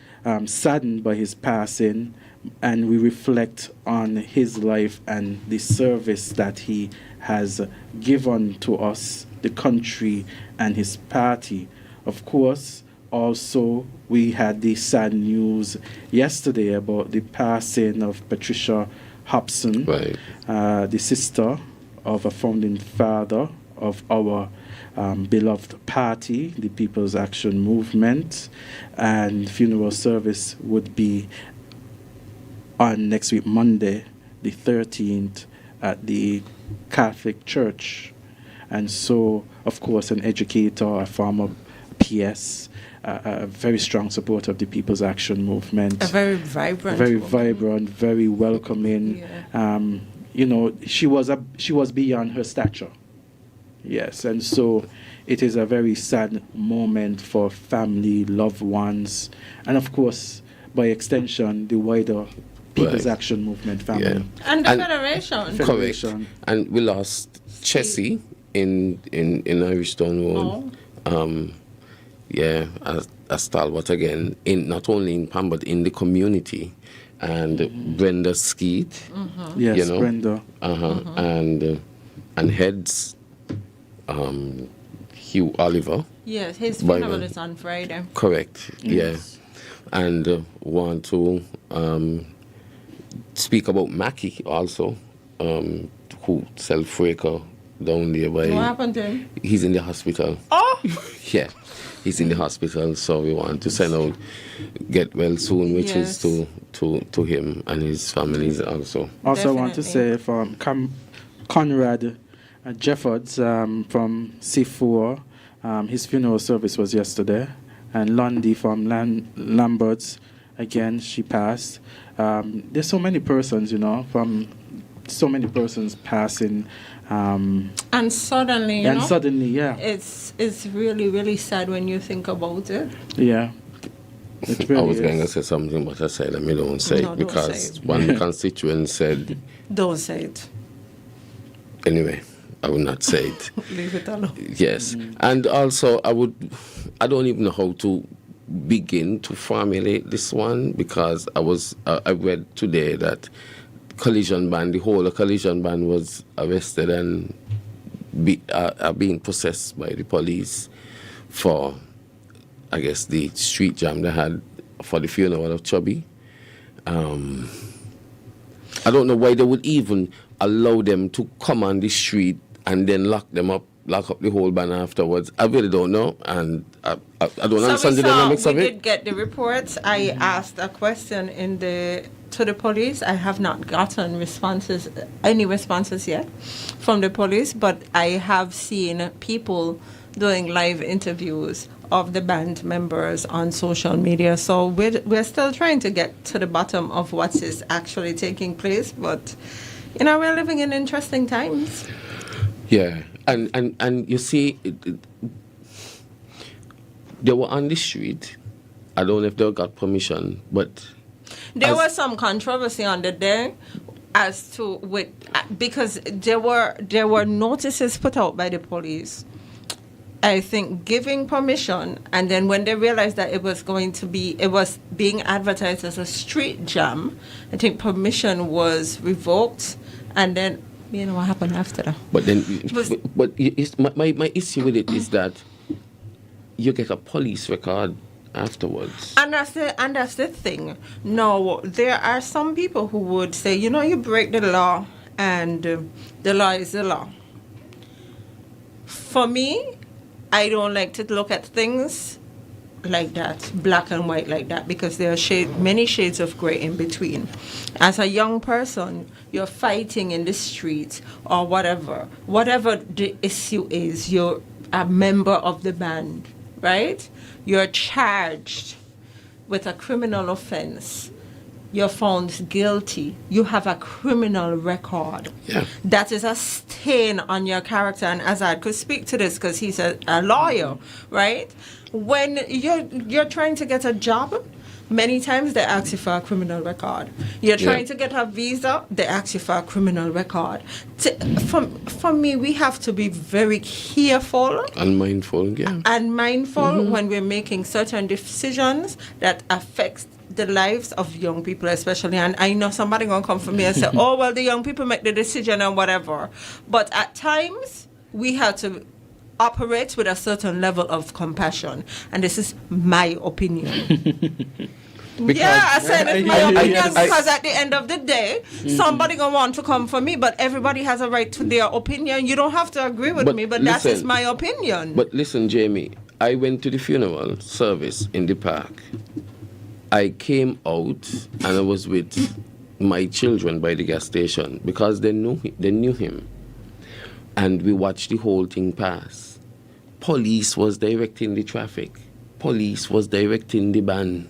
saddened by his passing, and we reflect on his life and the service that he has given to us, the country, and his party. Of course, also, we had the sad news yesterday about the passing of Patricia Hobson, Right. the sister of a founding father of our beloved party, the People's Action Movement, and funeral service would be on next week, Monday, the 13th, at the Catholic Church. And so, of course, an educator, a former PS, a very strong supporter of the People's Action Movement. A very vibrant. Very woman. vibrant, very welcoming. Yeah. You know, she was beyond her stature. Yes, and so it is a very sad moment for family, loved ones, and of course, by extension, the wider People's Action Movement family. Yeah. And the Federation. Correct. And we lost Chessie in Irish Stone Road. Oh. Yeah, a stalwart again, in not only in Pam but in the community. And Brenda Skeet, Yes, you know, Brenda. And Heads, Hugh Oliver. Yes, his Byron. funeral is on Friday. Correct. Yeah, and want to speak about Mackie also, who self-breaker down there by. What happened to him? He's in the hospital. Oh! Yeah, he's in the hospital, so we want to send out get well soon, which is to him and his families also. Also, I want to say from Conrad Jeffords from C4, his funeral service was yesterday, and Lundy from Lamberts, again, she passed. There's so many persons, you know, from so many persons passing. And suddenly, you know, yeah. It's really, really sad when you think about it. Yeah. It really I was is. going to say something, but I said, let me don't say No, it don't because say it. one constituent said, Don't say it. anyway, I will not say it. Leave it alone. Yes. And also, I don't even know how to begin to formulate this one because I read today that the whole collision band was arrested and are being possessed by the police for, I guess, the street jam they had for the funeral of Chubby. I don't know why they would even allow them to come on the street and then lock up the whole band afterwards. I really don't know, and I don't understand the dynamics of we it. did get the reports. I asked a question to the police. I have not gotten any responses yet from the police, but I have seen people doing live interviews of the band members on social media. So we're still trying to get to the bottom of what is actually taking place, but you know, we're living in interesting times. Yeah, and you see, they were on the street. I don't know if they got permission, but there was some controversy on the day as to because there were notices put out by the police, I think, giving permission, and then when they realized that it was being advertised as a street jam, I think permission was revoked, and then you know what happened after that. But then, my issue with it is that you get a police record afterwards. And that's the thing. No, there are some people who would say, you know, you break the law, and the law is the law. For me, I don't like to look at things like that, black and white like that, because there are many shades of gray in between. As a young person, you're fighting in the street or whatever the issue is, you're a member of the band, right? You're charged with a criminal offense. You're found guilty. You have a criminal record. Yeah. That is a stain on your character. And Azad could speak to this because he's a lawyer, right? When you're trying to get a job, many times they ask you for a criminal record. You're trying to get a visa, they ask you for a criminal record. For me, we have to be very careful And mindful, yeah. and mindful when we're making certain decisions that affect the lives of young people especially. And I know somebody gonna come for me and say, oh, well, the young people make the decision and whatever. But at times, we have to operates with a certain level of compassion. And this is my opinion. I said it's my opinion because at the end of the day, somebody gonna want to come for me, but everybody has a right to their opinion. You don't have to agree with me, but that is my opinion. But listen, Jamie, I went to the funeral service in the park. I came out and I was with my children by the gas station because they knew him. And we watched the whole thing pass. Police was directing the traffic. Police was directing the band.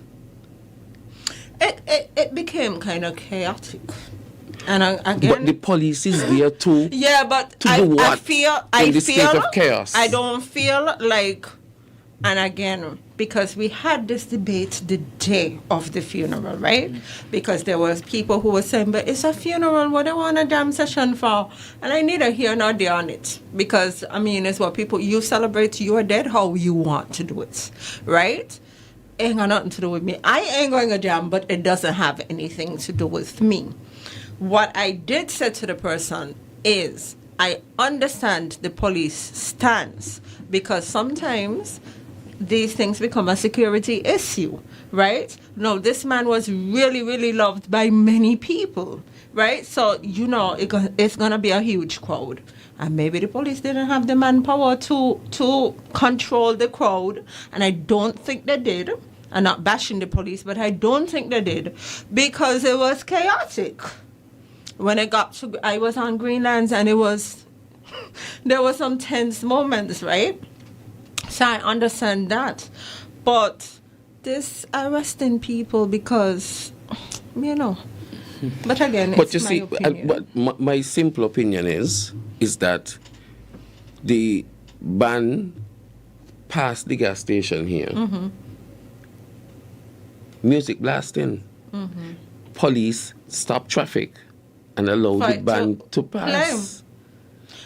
It became kind of chaotic. And again, but the police is there too. Yeah, but I feel state of chaos. I don't feel like, and again, because we had this debate the day of the funeral, right? Because there was people who were saying, but it's a funeral, what do you want a damn session for? And I neither here nor there on it. Because, I mean, it's what people, you celebrate your dead how you want to do it, right? Ain't got nothing to do with me. I ain't going to jam, but it doesn't have anything to do with me. What I did say to the person is, I understand the police stance because sometimes these things become a security issue, right? No, this man was really, really loved by many people, right? So, you know, it's going to be a huge crowd. And maybe the police didn't have the manpower to control the crowd. And I don't think they did. I'm not bashing the police, but I don't think they did. Because it was chaotic. When I got to, I was on Greenlands and it was, there were some tense moments, right? So I understand that. But this arresting people because, you know. But again, but it's you my see, opinion. but my simple opinion is that the ban passed the gas station here. Mm-hmm. Music blasting. Mm-hmm. Police stopped traffic and allowed the ban to pass.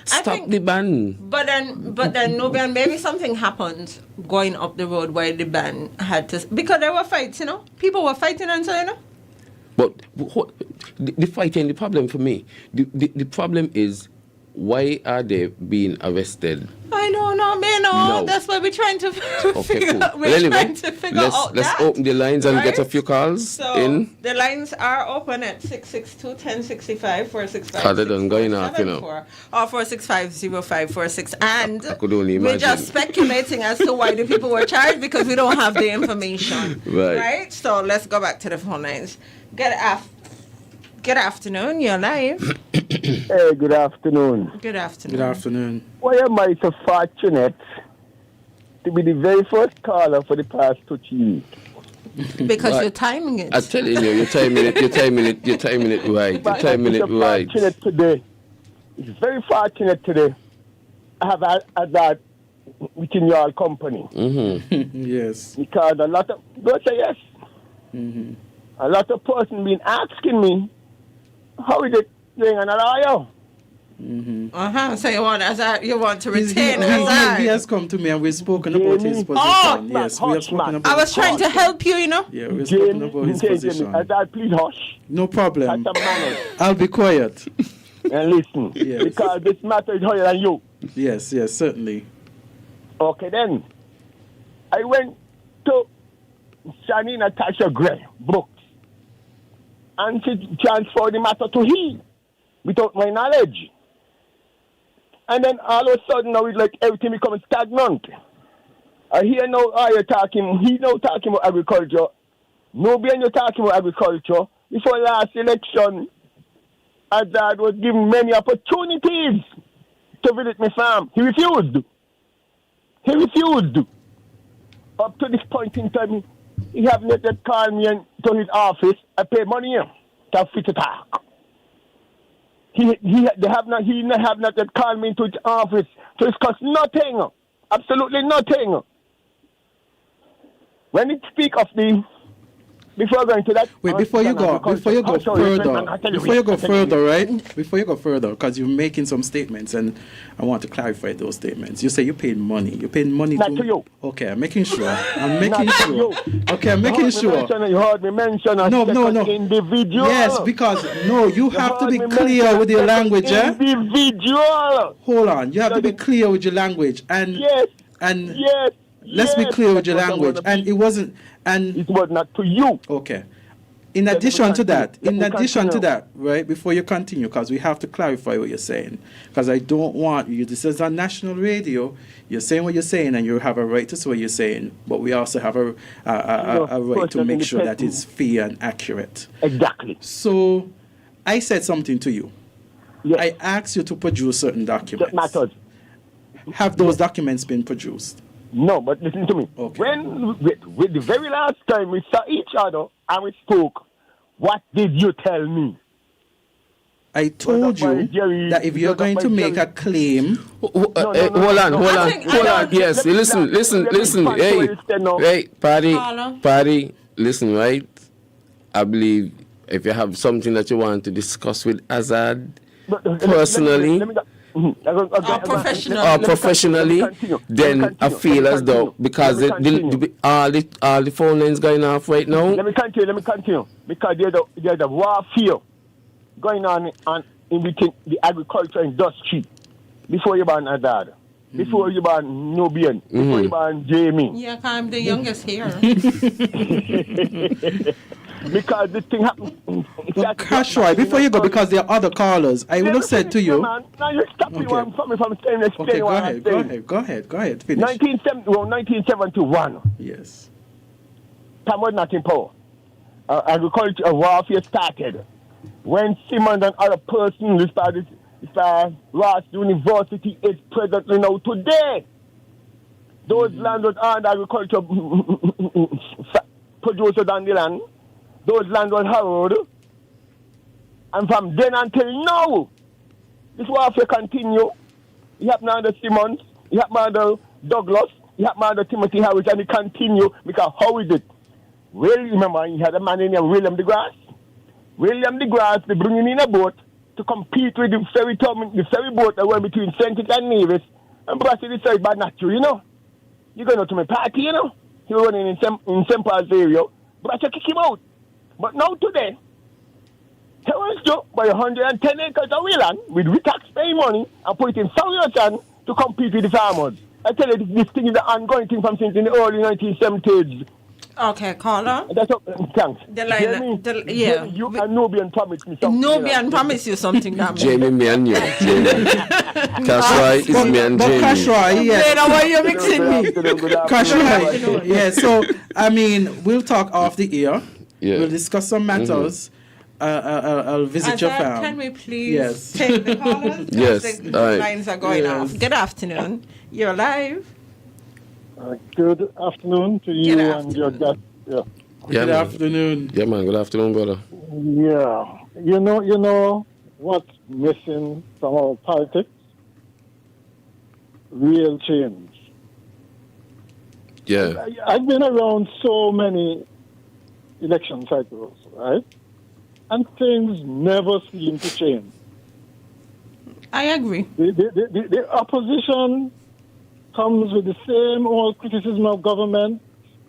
Stop the ban. But then, Nubian, maybe something happened going up the road where the ban had to, because there were fights, you know, people were fighting and so, you know. But the fight ain't the problem for me. The problem is, why are they being arrested? I don't know, man. No. That's why we're trying to figure out. We're trying to figure out let's that. open the lines and get a few calls so in. The lines are open at 662-1065, 465. How they done going off, you know. Or 465-0546. And I could only we're imagine. just speculating as to why the people were charged because we don't have the information. Right? So let's go back to the phone lines. Good afternoon, you're live. Hey, good afternoon. Good afternoon. Good afternoon. Why am I so fortunate to be the very first caller for the past 2 weeks? Because you're timing it. I'm telling you, you're timing it right. You're timing it right. Fortunate today. It's very fortunate today. I have that within your company. Mm-hmm. Yes. Because a lot of, don't say yes. Mm-hmm. A lot of person been asking me, how is it doing an lawyer? Mm-hmm. So you want to retain Azar. He has come to me and we've spoken about his position. Yes, we have spoken about. I was trying to help you, you know. Yeah, we've spoken about his position. Azar, please hush. No problem. That's a manners. I'll be quiet. And listen, Yes. because this matter is higher than you. Yes, certainly. Okay, then. I went to Shani Natasha Gray books. And she transferred the matter to him without my knowledge. And then all of a sudden now it's like everything becomes stagnant. I hear now you're talking, he now talking about agriculture. Nobody you're talking about agriculture. Before last election, Azad was given many opportunities to visit my farm. He refused. Up to this point in time, he haven't yet called me and to his office. I pay money here to fit to talk. He have not yet called me into his office to discuss nothing. Absolutely nothing. When it speak of the before going to that. Wait, before you go further, right? Before you go further, because you're making some statements, and I want to clarify those statements. You say you paid money. You paid money not to you. Okay, I'm making sure. Okay, I'm making sure. You heard me mention a no. individual. Yes, because you have to be clear with your language, individual. Hold on, you have to be clear with your language, and yes, let's be clear with your language, and it wasn't. And it was not to you. Okay. In addition to that, right, before you continue, because we have to clarify what you're saying, because I don't want you, this is on national radio, you're saying what you're saying, and you have a right to say what you're saying, but we also have a right to make sure that it's fair and accurate. Exactly. So, I said something to you. Yes. I asked you to produce certain documents. That matters. Have those documents been produced? No, but listen to me. Okay. When with the very last time we saw each other and we spoke, what did you tell me? I told you that if you're going to make a claim... Hold on. Yes, listen. Hey, Paddy, listen, right? I believe if you have something that you want to discuss with Azad, personally... professionally, then I feel as though because all the phone lines going off right now. Let me continue. Because there's a warfare going on in between the agriculture industry. Before you ban Adad, before you ban Nubian, before you ban Jamie. Yeah, I'm the youngest here. Because this thing happened. Cash right, before you go, because there are other callers, I would have said to you. Now you stop me from saying okay, go ahead. Finish. 1971. Yes. Time was not in power. Agriculture warfare started when Simmons and other persons started. Ross University is presently now today. Those lands was under agriculture producers on the land. Those lands were harrowed. And from then until now, this warfare continue. You have now the Simmons, you have now the Douglas, you have now the Timothy Harris, and it continue because how is it? Well, remember, you had a man named William DeGrasse. William DeGrasse, they bring him in a boat to compete with the ferry boat that went between St. Kitts and Nevis. And Brassy decided, but not you, You're going to my party, He was running in St. Paul's area. Brassy kick him out. But now today, he wants to buy 110 acres of land with taxpayer money and put it in South Hand to compete with the farmers. I tell you, this thing is an ongoing thing from since in the early 1970s. Okay, caller. That's thanks. The line, yeah. You and Nubian promised me something. Nubian promised you something. Jamie, me and you. Kashrai is me and Jamie. Kashrai, yes. Why are you mixing me? Kashrai, yeah. So, I mean, we'll talk off the air. Yeah. We'll discuss some matters. I'll visit your farm. Can we please take the callers? Yes. The lines are going off. Good afternoon. You're live. Good afternoon to you and your guest. Yeah. Good afternoon. Yeah, man. Good afternoon, brother. Yeah. You know what's missing from our politics? Real change. Yeah. I've been around so many election cycles, right? And things never seem to change. I agree. The opposition comes with the same old criticism of government.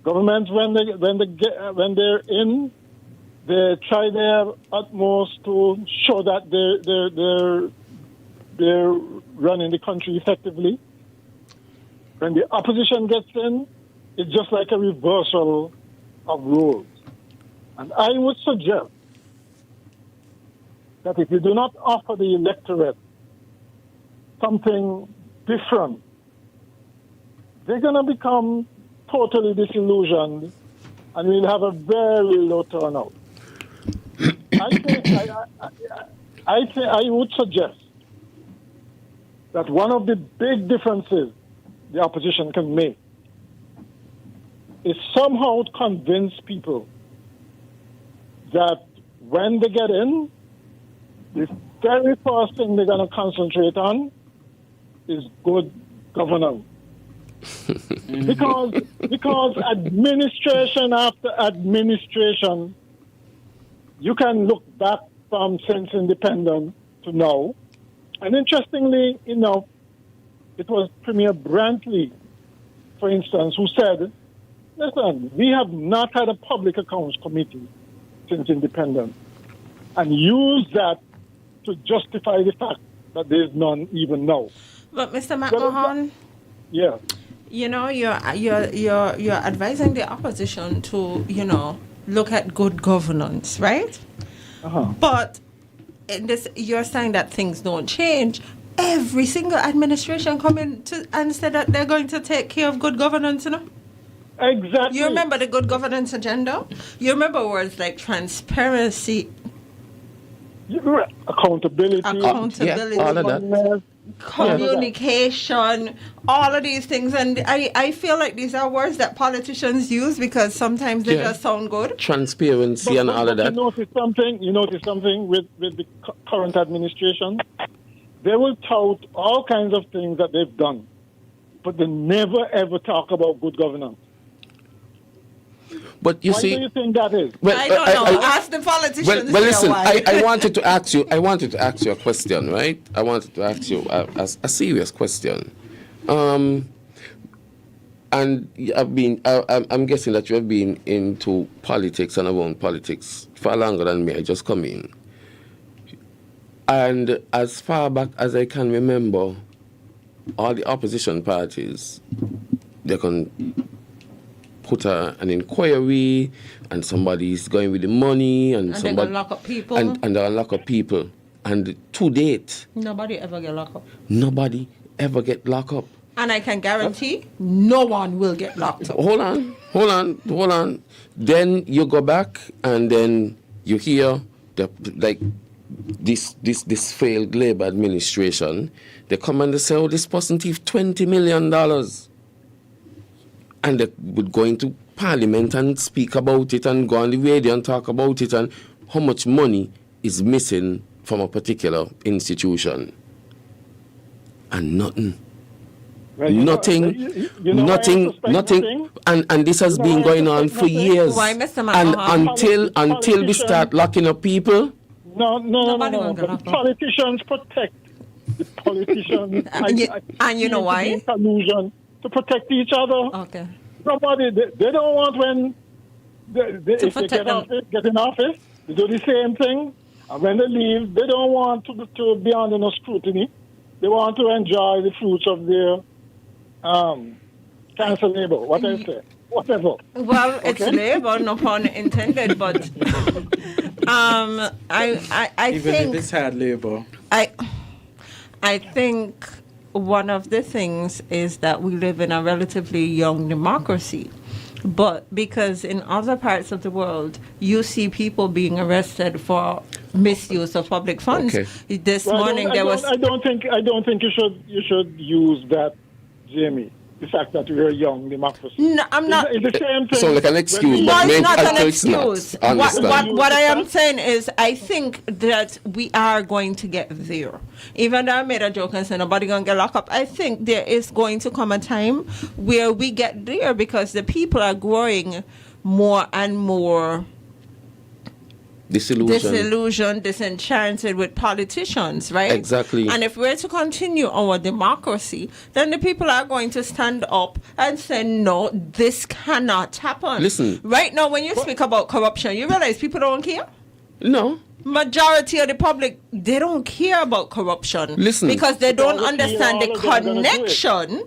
Governments, when they're in, they try their utmost to show that they're running the country effectively. When the opposition gets in, it's just like a reversal of roles. And I would suggest that if you do not offer the electorate something different, they're going to become totally disillusioned and we'll have a very low turnout. I would suggest that one of the big differences the opposition can make is somehow to convince people that when they get in, the very first thing they're going to concentrate on is good governance. because administration after administration, you can look back from since independence to now. And interestingly enough, it was Premier Brantley, for instance, who said, listen, we have not had a public accounts committee since independence, and used that to justify the fact that there is none even now. But Mr. McMahon, yeah, you know, you're advising the opposition to, you know, look at good governance, right? But in this, you're saying that things don't change. Every single administration come in and say that they're going to take care of good governance, you know? Exactly. You remember the good governance agenda? You remember words like transparency, accountability, all of that. Communication, all of these things. And I feel like these are words that politicians use because sometimes they just sound good. Transparency and all of that. You notice something with the current administration? They will tout all kinds of things that they've done, but they never ever talk about good governance. But you Why see, do you think that is? Well, I don't know. Ask the politicians. Well, listen. I wanted to ask you. I wanted to ask you a question, right? I wanted to ask you a serious question. And I'm guessing that you have been into politics and around politics far longer than me. I just come in, and as far back as I can remember, all the opposition parties, they can put an inquiry, and somebody's going with the money, and somebody they're gonna lock up people, and they'll lock up people. And to date, nobody ever get locked up. Nobody ever get locked up. And I can guarantee no one will get locked up. Hold on. Then you go back, and then you hear this failed Labour administration. They come and they say, "Oh, this person thieved $20 million." And they would go into Parliament and speak about it and go on the radio and talk about it and how much money is missing from a particular institution. And nothing. Well, nothing. Nothing. And this has been going on for years. Why, Mr. And McMahon? until we start locking up people. No. The politicians protect the politicians. and you know why? Collusion. To protect each other. Okay. Nobody, they don't want when if they get in office, they do the same thing. And when they leave, they don't want to be under no scrutiny. They want to enjoy the fruits of their cancer labor, whatever. Well, it's labor, no pun intended, but I even think if it's hard labor. I think one of the things is that we live in a relatively young democracy. But because in other parts of the world, you see people being arrested for misuse of public funds. Okay. This morning there was. I don't think you should use that, Jamie. The fact that we're a young democracy. No, I'm not. It's the same thing. So like an excuse, No, but it's not an it's excuse. not. Understand. What I am saying is, I think that we are going to get there. Even though I made a joke and said nobody gonna get locked up, I think there is going to come a time where we get there because the people are growing more and more disillusioned, disenchanted with politicians, right? Exactly. And if we're to continue our democracy, then the people are going to stand up and say, no, this cannot happen. Listen. Right now, when you speak about corruption, you realize people don't care? No. Majority of the public, they don't care about corruption. Listen. Because they don't understand the connection,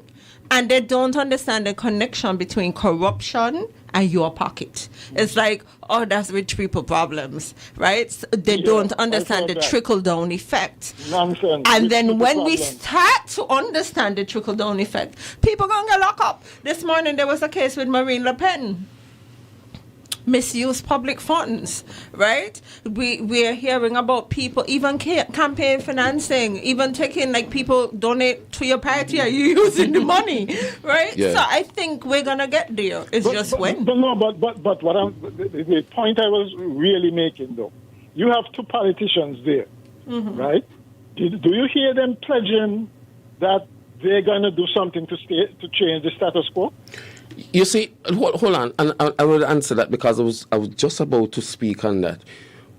and they don't understand the connection between corruption and your pocket. It's like, oh, that's rich people problems, right? So they don't understand the trickle-down effect. Nonsense. And then when we start to understand the trickle-down effect, people going to get locked up. This morning there was a case with Marine Le Pen. Misuse public funds, right? We're hearing about people, even campaign financing, even taking, like, people donate to your party, are you using the money, right? Yeah. So I think we're gonna get there. It's just when. But what the point I was really making, though, you have two politicians there, right? Do you hear them pledging that they're going to do something to change the status quo? You see, hold on, and I will answer that because I was just about to speak on that.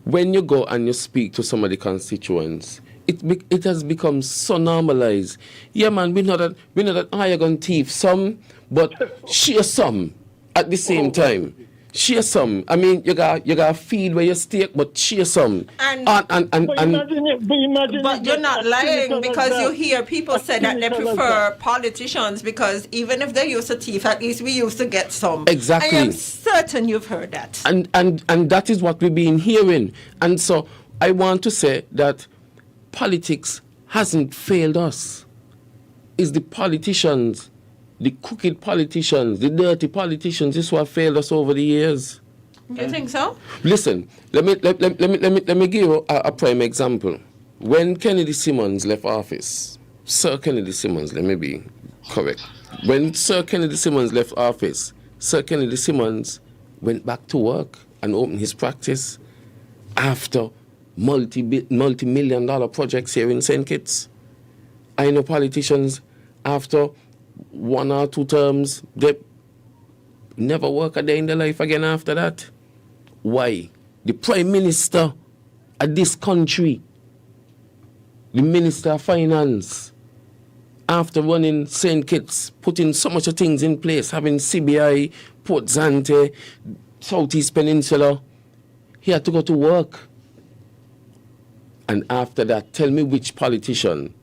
When you go and you speak to some of the constituents, it has become so normalized. Yeah, man, we know that you're going to thief some, but share some at the same time. Share some. I mean, you got feed where you stake, but share some. But you're not lying because you hear people say that they prefer politicians because even if they used to thief, at least we used to get some. Exactly. I am certain you've heard that. And that is what we've been hearing. And so I want to say that politics hasn't failed us. It's the politicians, the crooked politicians, the dirty politicians, this is what failed us over the years. You think so? Listen, let me give you a prime example. When Kennedy Simmons left office, Sir Kennedy Simmons, let me be correct. When Sir Kennedy Simmons left office, Sir Kennedy Simmons went back to work and opened his practice after multi-million-dollar projects here in St. Kitts. I know politicians, after 1 or 2 terms, they never work a day in their life again after that. Why? The Prime Minister of this country, the Minister of Finance, after running St. Kitts, putting so much of things in place, having CBI, Port Zante, Southeast Peninsula, he had to go to work. And after that, tell me which politician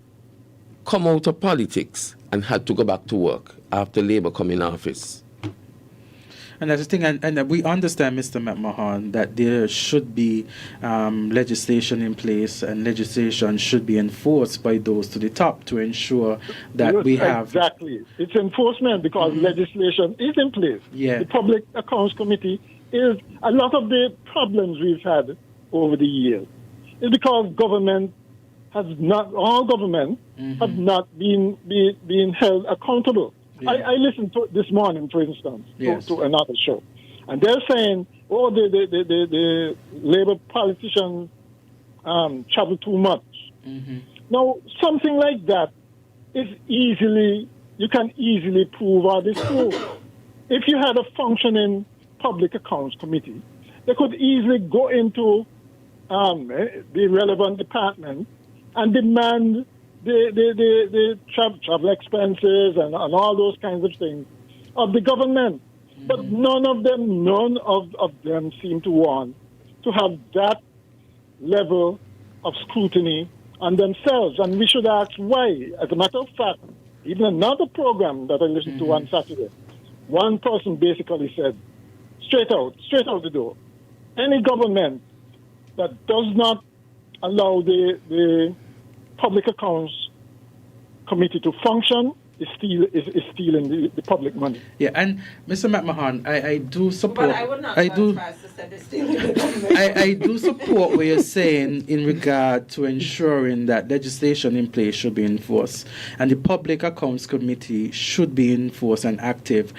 come out of politics and had to go back to work after Labour come in office. And that's the thing, and we understand, Mr. McMahon, that there should be legislation in place and legislation should be enforced by those to the top to ensure that we have... Exactly. It's enforcement because legislation is in place. Yeah. The Public Accounts Committee is... A lot of the problems we've had over the years is because government has not... All government have not been held accountable. Yeah. I listened to this morning, for instance, to another show, and they're saying, "Oh, the Labour politicians travel too much." Now, something like that is you can easily prove or disprove. If you had a functioning Public Accounts Committee, they could easily go into the relevant department and demand the travel expenses and all those kinds of things of the government. But none of them seem to want to have that level of scrutiny on themselves. And we should ask why. As a matter of fact, even another program that I listened to on Saturday, one person basically said, straight out the door, any government that does not allow the Public Accounts Committee to function is stealing the public money. Yeah, and Mr. McMahon, I do support. But I would not go as far as to say they're stealing the government. I do support what you're saying in regard to ensuring that legislation in place should be enforced, and the Public Accounts Committee should be enforced and active.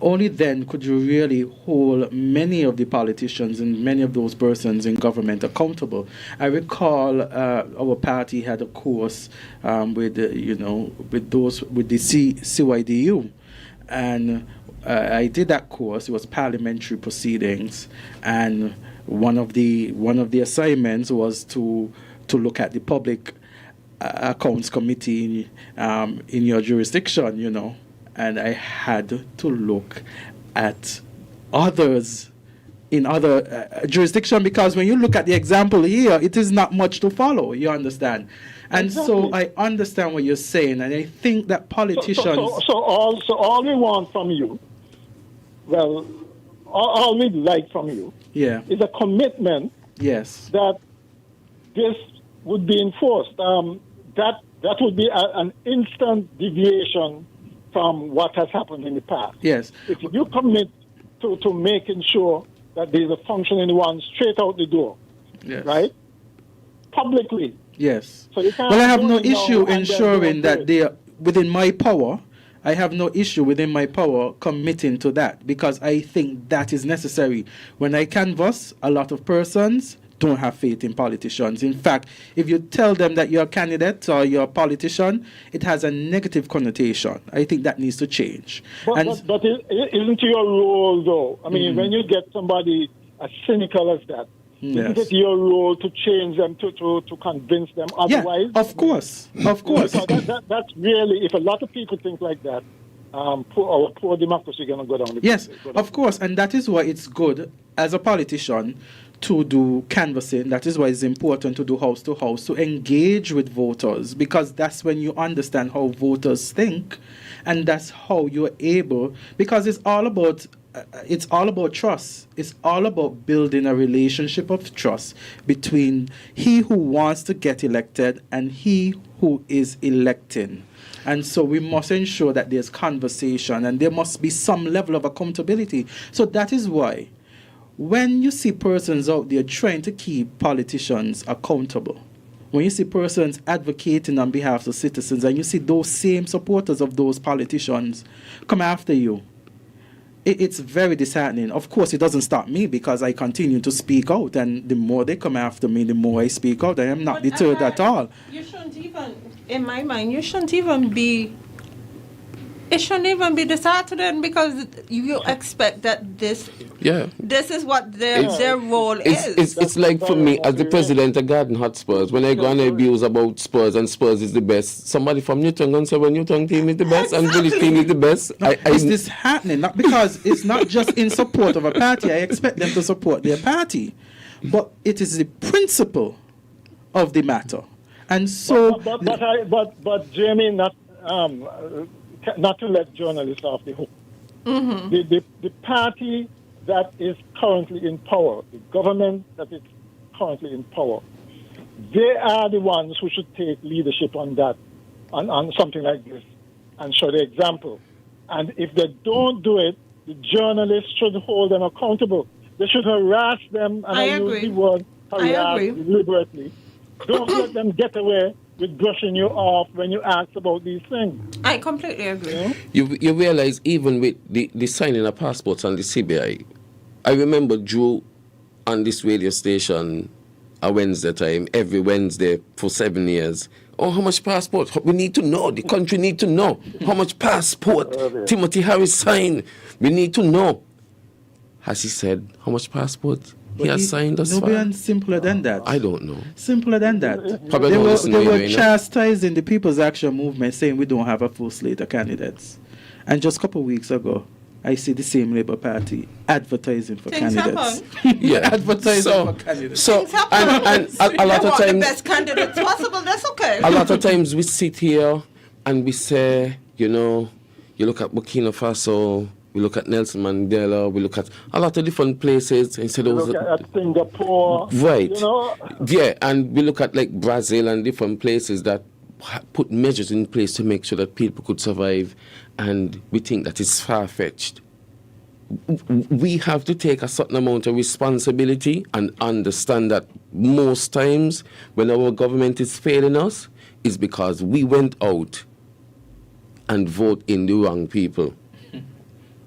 Only then could you really hold many of the politicians and many of those persons in government accountable. I recall our party had a course with the CYDU, and I did that course. It was parliamentary proceedings, and one of the assignments was to look at the Public Accounts Committee in your jurisdiction, and I had to look at others in other jurisdiction, because when you look at the example here, it is not much to follow, you understand? And so I understand what you're saying, and I think that politicians... So all we want from you, all we'd like from you is a commitment that this would be enforced. That would be an instant deviation from what has happened in the past. Yes. If you commit to making sure that there's a functioning one straight out the door, right? Publicly. Yes. So you can't I have no issue ensuring that they are within my power. I have no issue within my power committing to that, because I think that is necessary. When I canvass a lot of persons don't have faith in politicians. In fact, if you tell them that you're a candidate or you're a politician, it has a negative connotation. I think that needs to change. But isn't your role, though? I mean, when you get somebody as cynical as that, isn't it your role to change them, to convince them otherwise? Yeah, of course. That's really, if a lot of people think like that, our poor democracy is going to go down. Yes, of course, and that is why it's good as a politician to do canvassing. That is why it's important to do house to house, to engage with voters, because that's when you understand how voters think, and that's how you're able, because it's all about trust. It's all about building a relationship of trust between he who wants to get elected and he who is electing. And so we must ensure that there's conversation and there must be some level of accountability. So that is why when you see persons out there trying to keep politicians accountable, when you see persons advocating on behalf of citizens and you see those same supporters of those politicians come after you, it's very disheartening. Of course, it doesn't stop me because I continue to speak out, and the more they come after me, the more I speak out. I am not deterred at all. You shouldn't even, in my mind, it shouldn't even be disheartening because you expect that this is what their role is. It's like for me, as the president of Garden Hot Spurs, when I go and abuse about Spurs and Spurs is the best, somebody from Newton going to say, well, Newton team is the best and Village team is the best. Is this happening? Not because it's not just in support of a party. I expect them to support their party. But it is the principle of the matter. And so... But Jamie, not to let journalists off the hook. The party that is currently in power, the government that is currently in power, they are the ones who should take leadership on that, on something like this, and show the example. And if they don't do it, the journalists should hold them accountable. They should harass them, and I use the word harass deliberately. Don't let them get away with brushing you off when you ask about these things. I completely agree. You realize even with the signing of passports on the CBI, I remember Drew on this radio station a Wednesday time, every Wednesday for 7 years. Oh, how much passport? We need to know. The country need to know. How much passport Timothy Harris signed? We need to know. Has he said how much passport he has signed us far? No, simpler than that. I don't know. Simpler than that. They were chastising the People's Action Movement, saying we don't have a full slate of candidates. And just a couple of weeks ago, I see the same Labour Party advertising for candidates. Advertising for candidates. So, and a lot of times, the best candidates possible. That's okay. A lot of times we sit here and we say, you look at Burkina Faso, we look at Nelson Mandela, we look at a lot of different places. Instead of look at Singapore, right? Yeah, and we look at like Brazil and different places that put measures in place to make sure that people could survive, and we think that it's far-fetched. We have to take a certain amount of responsibility and understand that most times when our government is failing us, it's because we went out and vote in the wrong people.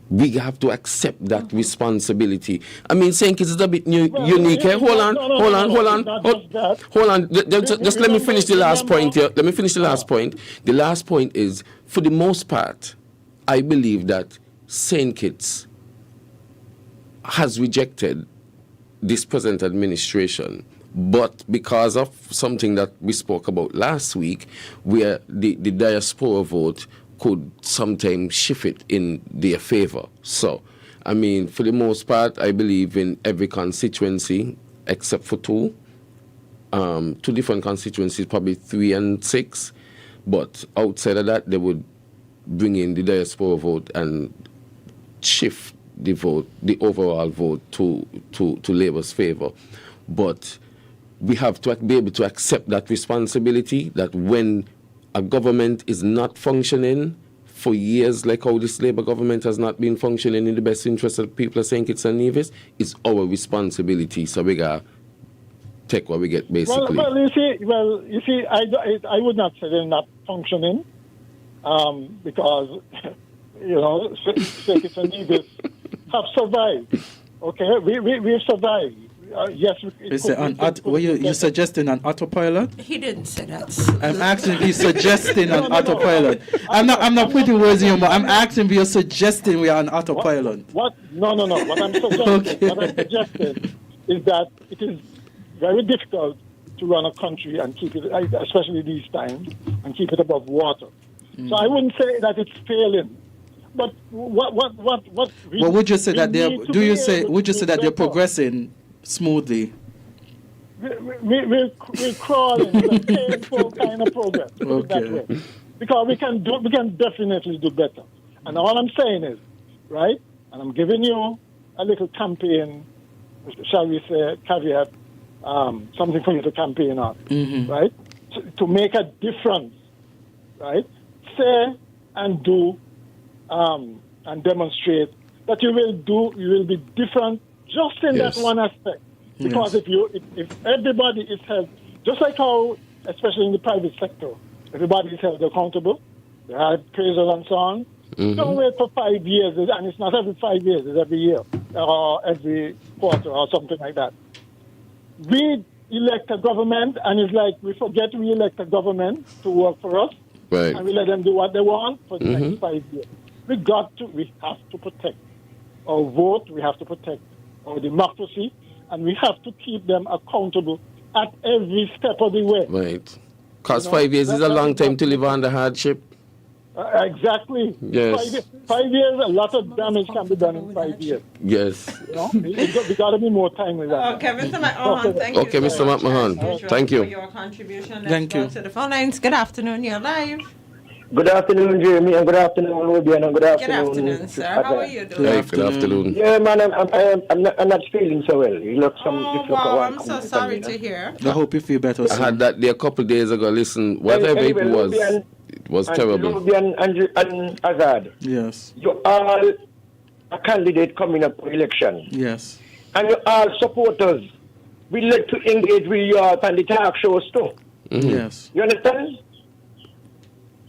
We have to accept that responsibility. I mean, St. Kitts is a bit unique. Hold on. Just let me finish the last point here. Let me finish the last point. The last point is, for the most part, I believe that St. Kitts has rejected this present administration, but because of something that we spoke about last week, where the diaspora vote could sometimes shift it in their favor. So, I mean, for the most part, I believe in every constituency, except for two different constituencies, probably 3 and 6. But outside of that, they would bring in the diaspora vote and shift the vote, the overall vote to Labour's favor. But we have to be able to accept that responsibility, that when a government is not functioning for years, like how this Labour government has not been functioning in the best interest of the people of St. Kitts and Nevis, it's our responsibility. So we got to take what we get, basically. Well, you see, I would not say they're not functioning, because St. Kitts and Nevis have survived. Okay, we've survived. yes. Were you suggesting an autopilot? He didn't say that. I'm asking if you're suggesting an autopilot. I'm not putting words in your mouth. I'm asking if you're suggesting we are an autopilot. What? No. What I'm suggesting is that it is very difficult to run a country and keep it, especially these times, and keep it above water. So I wouldn't say that it's failing. But what? Well, would you say that they're progressing smoothly? We're crawling. It's a painful kind of progress. Put it that way. Because we can definitely do better. And all I'm saying is, right? And I'm giving you a little campaign, shall we say, caveat, something for you to campaign on, right? To make a difference, right? Say and do. And demonstrate that you will be different just in that one aspect. Because if everybody is held, just like how, especially in the private sector, everybody is held accountable, they have appraisals and so on. Don't wait for 5 years, and it's not every 5 years, it's every year or every quarter or something like that. We elect a government, and it's like we forget we elect a government to work for us, and we let them do what they want for the next 5 years. We have to protect our vote, we have to protect our democracy, and we have to keep them accountable at every step of the way. Right. Because 5 years is a long time to live under hardship. Exactly. Yes. 5 years, a lot of damage can be done in 5 years. Yes. We got to be more time with that. Okay, Mr. McMahon, thank you. Okay, Mr. McMahon, thank you. For your contribution. Let's go to the phone lines. Good afternoon, you're live. Good afternoon, Jeremy, and good afternoon, Rubian, and good afternoon. Good afternoon, sir. How are you doing? Good afternoon. Yeah, man, I'm not feeling so well. You look I'm so sorry to hear. I hope you feel better soon. I had that there a couple of days ago. Listen, whatever it was, it was terrible. Rubian and Azad. Yes. You all a candidate coming up for election. Yes. And you all supporters. We like to engage with you all on the talk shows too. Yes. You understand?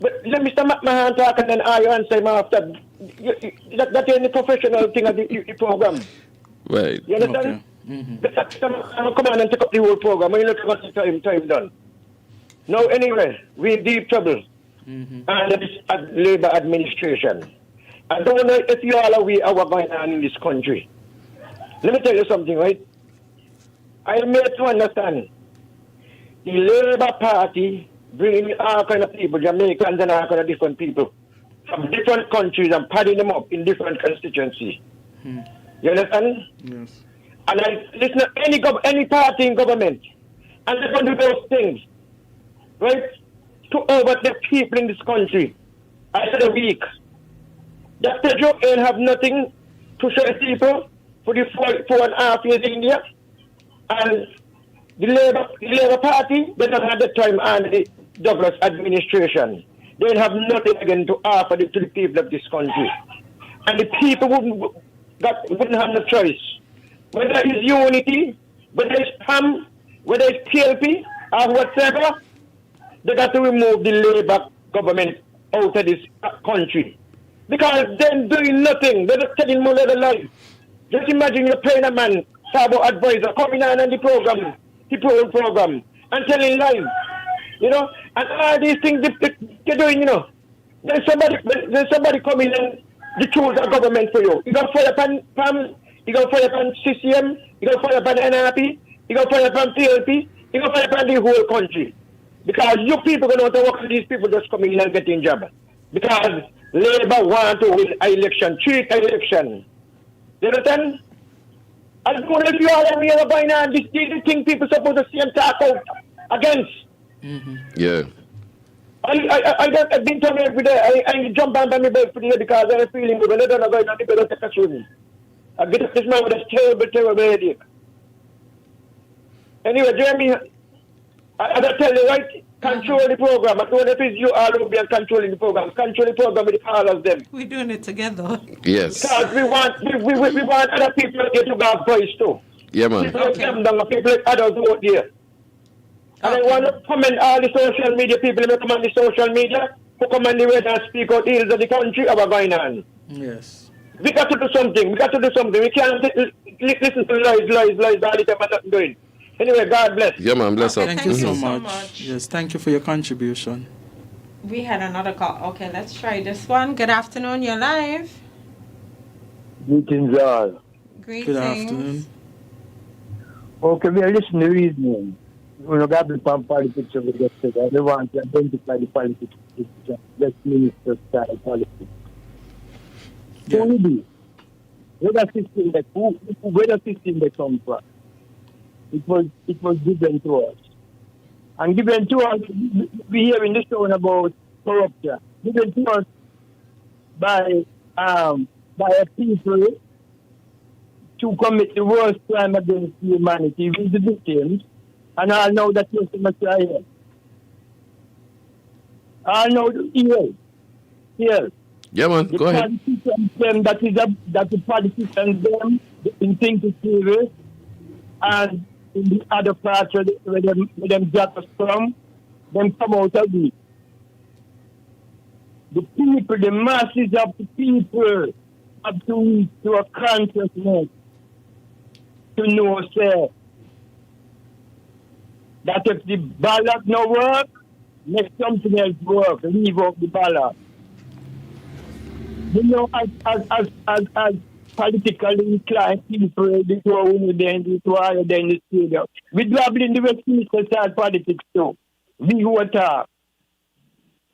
But let Mr. McMahon talk and then I answer him after. That ain't the professional thing of the program. Right. You understand? Come on and take up the whole program. When you look at the time done. Now, anyway, we're in deep trouble. And this Labour administration. I don't know if you all are aware of what's going on in this country. Let me tell you something, right? I made to understand. The Labour Party bringing all kind of people, Jamaicans and all kind of different people from different countries and padding them up in different constituencies. You understand? Yes. And I listen to any party in government, and they're going to do those things, right? To over the people in this country. I said a week. That Pedro ain't have nothing to show people for the 4.5 years in India. And the Labour Party, they don't have the time under the Douglas administration. They don't have nothing again to offer to the people of this country. And the people wouldn't have no choice. Whether it's unity, whether it's PAM, whether it's PLP, or whatever, they got to remove the Labour government out of this country. Because they're doing nothing. They're just telling more of the life. Just imagine you're paying a man, Sabo advisor, coming on the program, and telling lies. You know, and all these things they're doing, you know. There's somebody coming and they choose a government for you. You got fire upon PAM, you got fire upon CCM, you got fire upon NRP, you got fire upon PLP, you got fire upon the whole country. Because you people going to work with these people just coming in and getting job. Because Labour want to win an election, 3 election. You understand? And if you all are here going on, this is the thing people supposed to see and talk out against. Yeah. I've been telling every day, I jump on my bed for the day because I'm feeling good. I don't know going on, people don't take a swim. I get up this man with a terrible headache. Anyway, Jeremy, I tell you, right? Control the program. I don't know if it's you all will be controlling the program. Control the program with all of them. We're doing it together. Yes. Because we want other people to get to God's voice too. Yeah, man. People like them, people like others who out there. And I want to comment all the social media people who come on the social media, who come on the way and speak out ills of the country of what's going on. Yes. We got to do something. We can't listen to lies all the time and nothing doing. Anyway, God bless. Yeah, man, bless up. Thank you so much. Yes, thank you for your contribution. We had another call. Okay, let's try this one. Good afternoon, you're live. Greetings all. Greetings. Good afternoon. Okay, we are listening to reasoning. We don't have the politics of the yesterday. They want to identify the politics of the West Minister style politics. Yeah. Who will be? Where the system they come from? It was given to us. And given to us, we hear in this tone about corruption. Given to us by a people to commit the worst crime against humanity with the victims. And I know that you're so much here. I know here. Yeah, man, go ahead. That the politicians them in think it's serious, and in the other parts where them got us from, them come out of it. The people, the masses of the people have to reach to a consciousness to know, say, that if the ballot no work, make something else work, leave out the ballot. You know, as politically inclined people, they go in the stadium. We dabble in the Westminster side politics too. We water.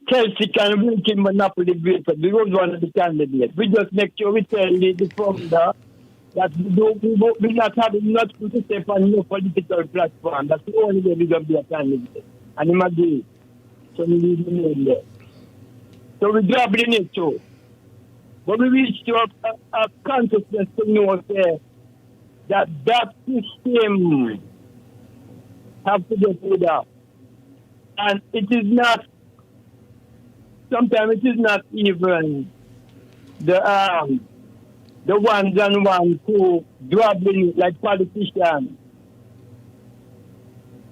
Chelsea can win him monopoly breaker. We was one of the candidates. We just make sure we tell the founder that we not having nothing to say on no political platform. That's the only way we're going to be a candidate. And he agree. So we leave him in there. So we're dabbling it too. But we reach to a consciousness to know that system have to get rid of. And it is not, sometimes it is not even the ones and ones who dabbling it like politicians.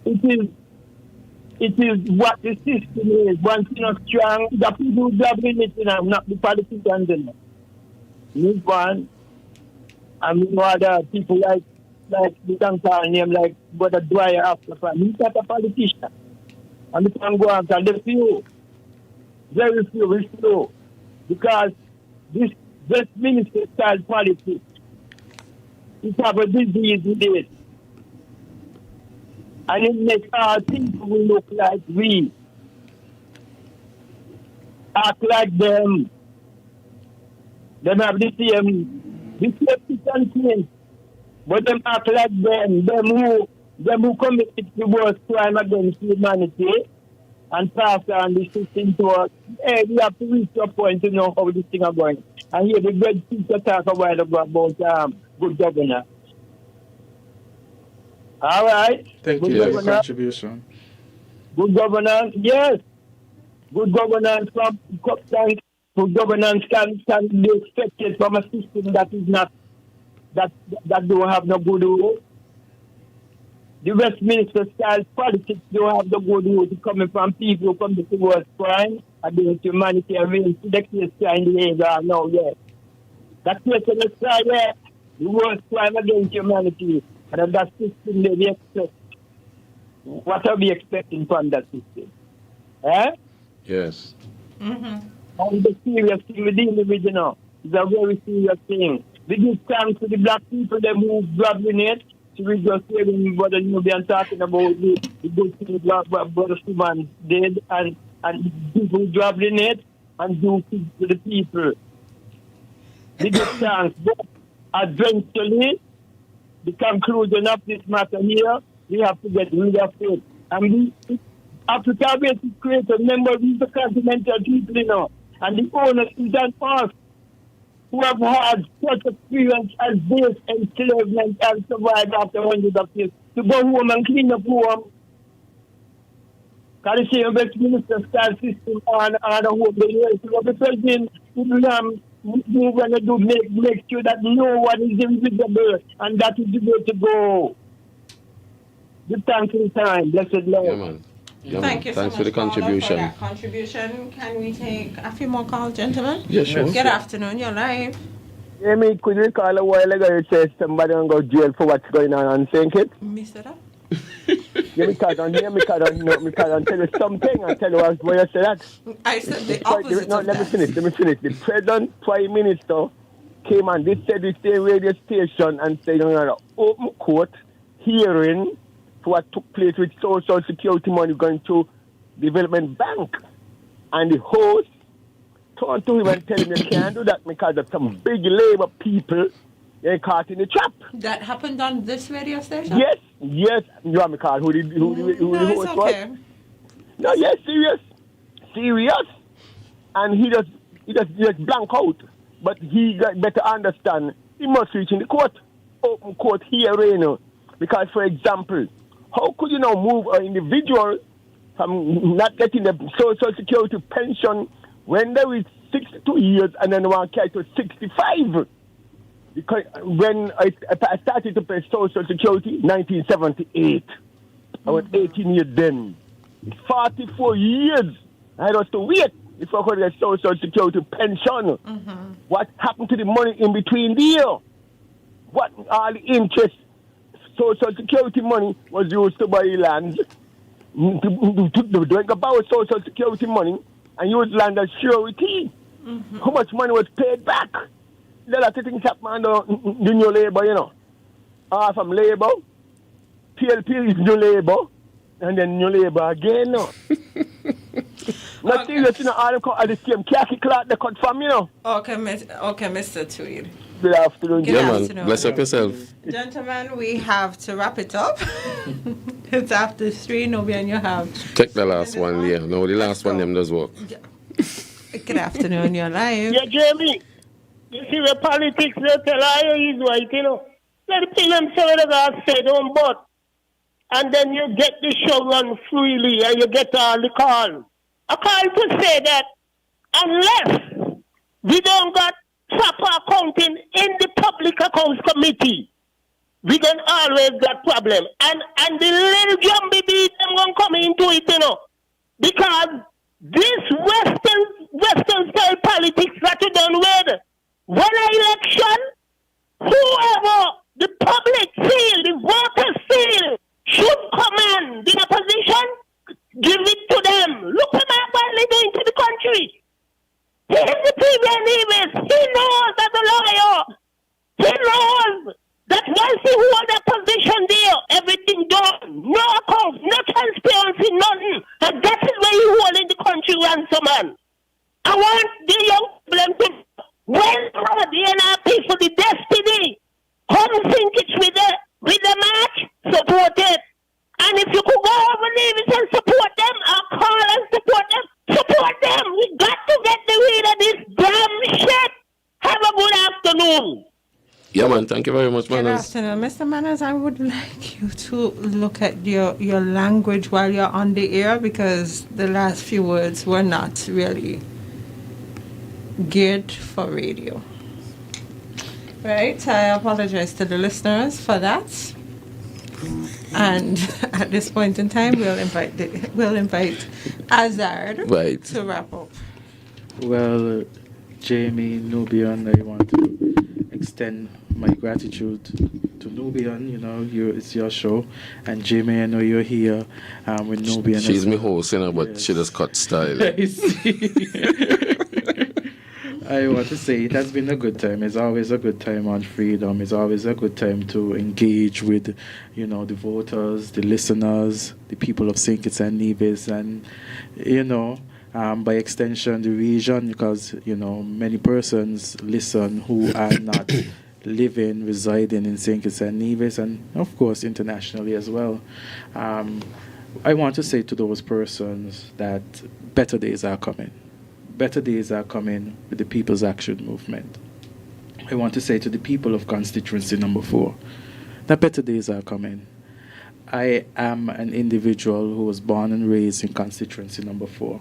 It is what the system is. Once you're not strong, the people who dabbling it, not the politicians in it. Move on. And we know other people like we can call name like Brother Dwyer after fun. He's not a politician. And we can go on and the few, very few, we slow. Because this Westminster style politics, it have a disease with it. And it makes our people look like we. Act like them. Them have the same thing. But them act like them who committed the worst crime against humanity and pass on the system to us. Hey, we have to reach a point to know how this thing is going. And here the great speaker talk a while ago about good governance. All right. Thank you for your contribution. Good governance, yes. Good governance good governance can be expected from a system that is not that don't have no good rule. The Westminster style politics don't have the good rule coming from people who come to worst crime against humanity and really see the case in the area now, yes. That case in the sky, yeah, the worst crime against humanity. And that system they expect. What are we expecting from that system? Yes. Mm-hmm. And the serious thing we deal with, you know, is a very serious thing. We give thanks to the black people them who grabbing it. So we just hearing Brother Nubian talking about the good things Brother Suman did and people grabbing it and do things to the people. We give thanks. But eventually, the conclusion of this matter here, we have to get rid of it. And Africa will create a member of the continental people, you know. And the owners is on us who have had such experience as this enslavement and survived after hundreds of years to go home and clean up home. Can you see a Westminster style system on the home? So the president we're going to do make sure that no one is invisible, and that is the way to go. Good thanks for the time. Blessed Lord. Yeah, man. Yeah, Thank you so Thanks much for the contribution. For that contribution. Can we take a few more calls, gentlemen? Yeah, sure. Good afternoon. You're live. Amy, could you recall a while ago you said somebody will go to jail for what's going on St. Kitts? Mr. That? Yeah, because I tell you something. I tell you why you say that. I said the opposite of let that. me finish. The President, Prime Minister came and they said this radio station and said you're going to open court hearing for what took place with Social Security money going to Development Bank. And the host turned to him and tell him you can't do that because of some big labor people they're caught in the trap. That happened on this radio station? Yes. You want me call who the host okay. was? No, yes, serious. And he just blank out. But he got better understand. He must reach in the court, open court hearing. Because, for example, how could you now move an individual from not getting the Social Security pension when they were 62 years and then want to carry to 65? Because when I started to pay Social Security, 1978, I was 18 years then. 44 years I had to wait before I could get Social Security pension. What happened to the money in between there? What all the interest? Social Security money was used to buy land, to drink about Social Security money and use land as surety. How much money was paid back? There are things happen on the new labor, you know. From labor, PLP is new labor, and then new labor again, no. Not serious, you know, all the same khaki cloth they cut from, you know. Okay, Mr. Tweed. Good afternoon. Yeah, man. Bless up yourself. Gentlemen, we have to wrap it up. It's after 3, Nobby, and you have... Take the last one, yeah. No, the last one, them does work. Good afternoon, you're live. Yeah, Jamie. You see the politics, they tell you he's right, you know. Let the people themselves that say don't but. And then you get the show run freely and you get all the call. I call to say that unless we don't got proper accounting in the public accounts committee, we can always got problem. And the little jumpy beat them gonna come into it, you know. Because this Western style politics that you done with, when an election, whoever the public feel, the voters feel, should command the opposition, give it to them. Look what what they're doing to the country. He is the Premier Nevis. He knows as a lawyer. He knows that once he hold that position there, everything done. No accounts, no transparency, nothing. And that is where he holding the country ransom. I want the young people to well the NRP for the destiny. Come think it's with the match, support it. And if you could go over Nevis and support them, I'll call and support them. Support them. We got to get the rid of this damn shit. Have a good afternoon. Yeah, man. Thank you very much, Manners. Good afternoon. Mr. Manners, I would like you to look at your language while you're on the air, because the last few words were not really geared for radio. Right? I apologize to the listeners for that. And at this point in time, we'll invite Azard to wrap up. Well, Jamie, Nubian, I want to extend my gratitude to Nubian. You know, it's your show, and Jamie, I know you're here with Nubian. She's my host, you know, but she just cut style. I want to say it has been a good time. It's always a good time on Freedom. It's always a good time to engage with, you know, the voters, the listeners, the people of St. Kitts and Nevis, and, you know, by extension, the region, because, you know, many persons listen who are not residing in St. Kitts and Nevis, and, of course, internationally as well. I want to say to those persons that better days are coming. Better days are coming with the People's Action Movement. I want to say to the people of constituency number 4 that better days are coming. I am an individual who was born and raised in constituency number 4.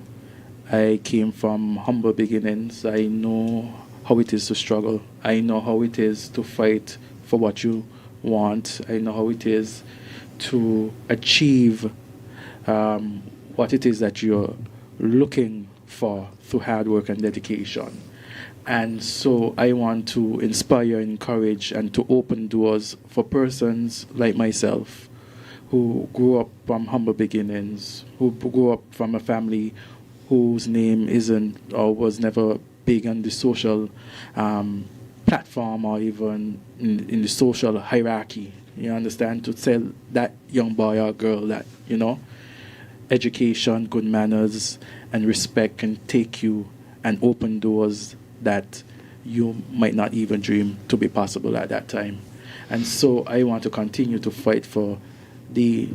I came from humble beginnings. I know how it is to struggle. I know how it is to fight for what you want. I know how it is to achieve what it is that you're looking for through hard work and dedication. And so I want to inspire, encourage, and to open doors for persons like myself who grew up from humble beginnings, who grew up from a family whose name isn't or was never big on the social platform or even in the social hierarchy. You understand? To tell that young boy or girl that, education, good manners, and respect can take you and open doors that you might not even dream to be possible at that time. And so I want to continue to fight for the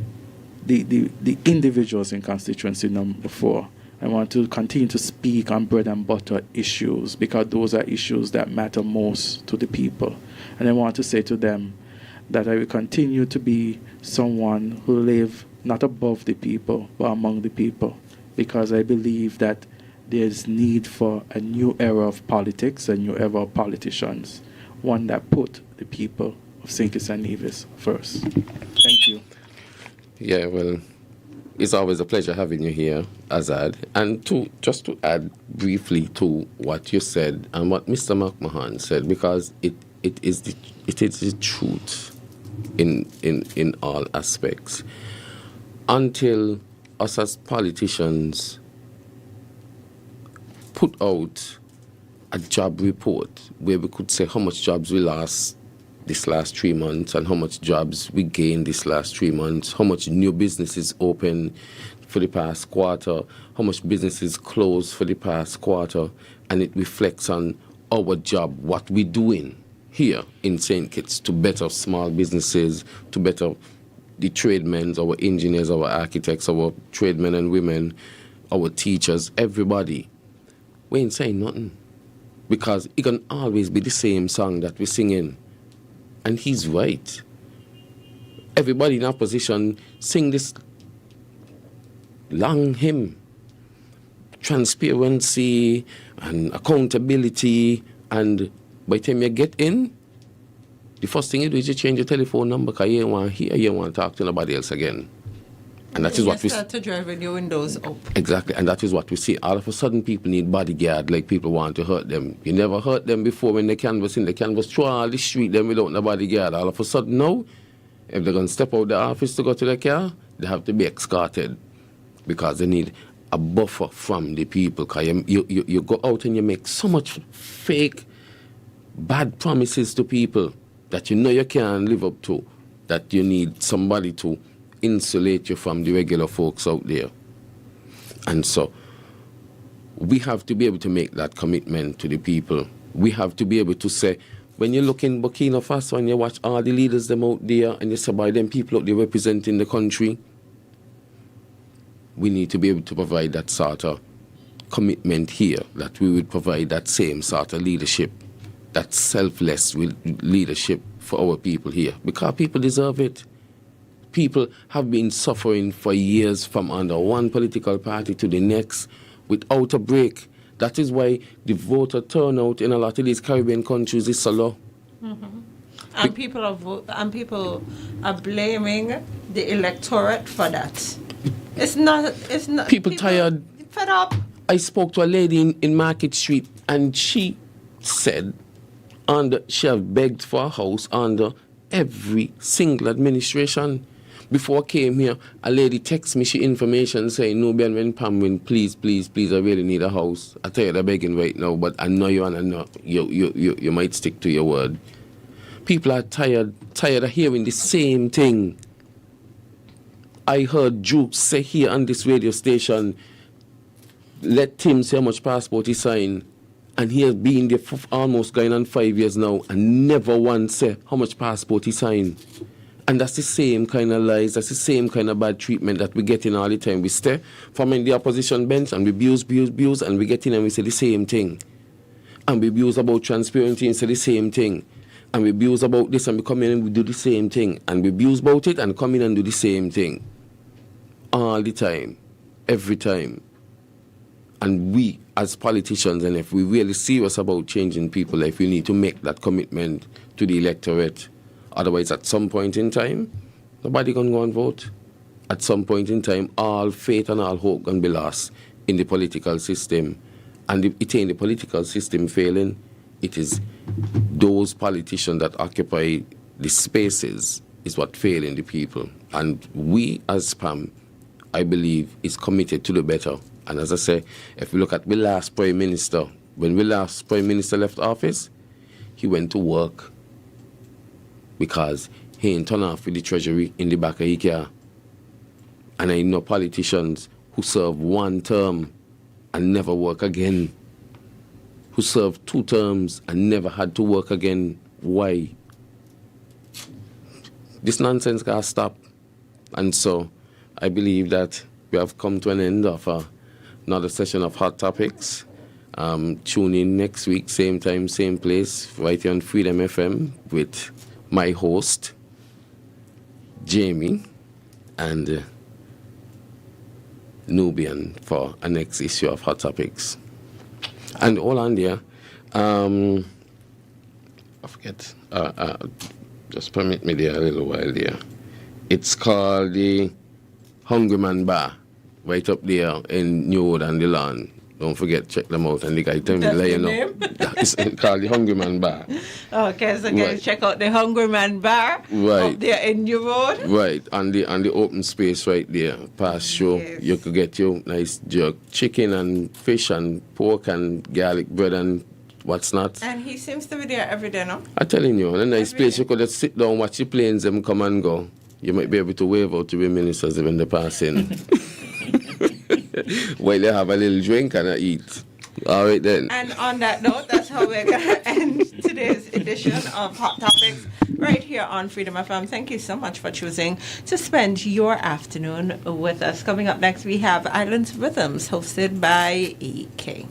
individuals in constituency number 4. I want to continue to speak on bread and butter issues because those are issues that matter most to the people. And I want to say to them that I will continue to be someone who live not above the people but among the people, because I believe that there's need for a new era of politics, a new era of politicians, one that put the people of St. Kitts and Nevis first. Thank you. Yeah, well, it's always a pleasure having you here, Azad. And just to add briefly to what you said and what Mr. McMahon said, because it is the truth in all aspects. Until us as politicians put out a job report where we could say how much jobs we lost this last 3 months and how much jobs we gained this last 3 months, how much new businesses open for the past quarter, how much businesses closed for the past quarter, and it reflects on our job, what we're doing here in St. Kitts to better small businesses, to better the tradesmen, our engineers, our architects, our tradesmen and women, our teachers, everybody. We ain't saying nothing, because it can always be the same song that we're singing. And he's right. Everybody in opposition sing this long hymn. Transparency and accountability, and by the time you get in, the first thing you do is you change your telephone number because you don't want to hear, you don't want to talk to nobody else again. And that is what we start to drive with your windows up. Exactly, and that is what we see. All of a sudden, people need bodyguard, like people want to hurt them. You never hurt them before when they canvas in the canvas through all the street, them without no bodyguard. All of a sudden, now, if they're going to step out the office to go to the car, they have to be escorted because they need a buffer from the people. Because you go out and you make so much fake, bad promises to people that you can't live up to, that you need somebody to insulate you from the regular folks out there. And so we have to be able to make that commitment to the people. We have to be able to say, when you look in Burkina Faso and you watch all the leaders them out there and you say, by them people out there representing the country, we need to be able to provide that sort of commitment here, that we would provide that same sort of leadership, that selfless leadership for our people here, because people deserve it. People have been suffering for years from under one political party to the next without a break. That is why the voter turnout in a lot of these Caribbean countries is so low. Mm-hmm. And people are blaming the electorate for that. It's not. People tired. Fed up. I spoke to a lady in Market Street, and she said, she have begged for a house under every single administration. Before I came here, a lady texted me she information saying, no, Ben, when Pamwin, please, I really need a house. I tell you, they're begging right now, but I know you and I know you might stick to your word. People are tired of hearing the same thing. I heard Jukes say here on this radio station, let Tim say how much passport he signed, and he has been there for almost going on 5 years now, and never once say how much passport he signed. And that's the same kind of lies, that's the same kind of bad treatment that we get in all the time. We stay from in the opposition bench and we abuse, and we get in and we say the same thing. And we abuse about transparency and say the same thing. And we abuse about this and we come in and we do the same thing. And we abuse about it and come in and do the same thing. All the time. Every time. And we, as politicians, and if we're really serious about changing people, if we need to make that commitment to the electorate. Otherwise, at some point in time, nobody can go and vote. At some point in time, all faith and all hope can be lost in the political system. And it ain't the political system failing. It is those politicians that occupy the spaces is what failing the people. And we as SPAM, I believe, is committed to the better. And as I say, if we look at the last Prime Minister, when the last Prime Minister left office, he went to work because he ain't turn off with the treasury in the back of his car. And I know politicians who serve one term and never work again, who served 2 terms and never had to work again. Why? This nonsense got to stop. And so I believe that we have come to an end of another session of Hot Topics. Tune in next week, same time, same place, right here on Freedom FM with my host, Jamie, and Nubian for our next issue of Hot Topics. And all on there, I forget, just permit me there a little while there. It's called the Hungry Man Bar, right up there in New Wood and the Lawn. Don't forget, check them out. And the guy tell me, it's called the Hungry Man Bar. Okay, so guys, check out the Hungry Man Bar up there in New Road. Right, on the open space right there. Past show, you could get your nice jerk chicken and fish and pork and garlic bread and what's not. And he seems to be there every day, no? I'm telling you, in a nice place, you could just sit down, watch the planes, them come and go. You might be able to wave out to the ministers when they're passing. While they have a little drink and eat. All right then. And on that note, that's how we're going to end today's edition of Hot Topics right here on Freedom FM. Thank you so much for choosing to spend your afternoon with us. Coming up next, we have Islands Rhythms, hosted by EK.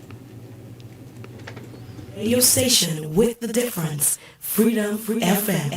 Radio station with the difference. Freedom FM.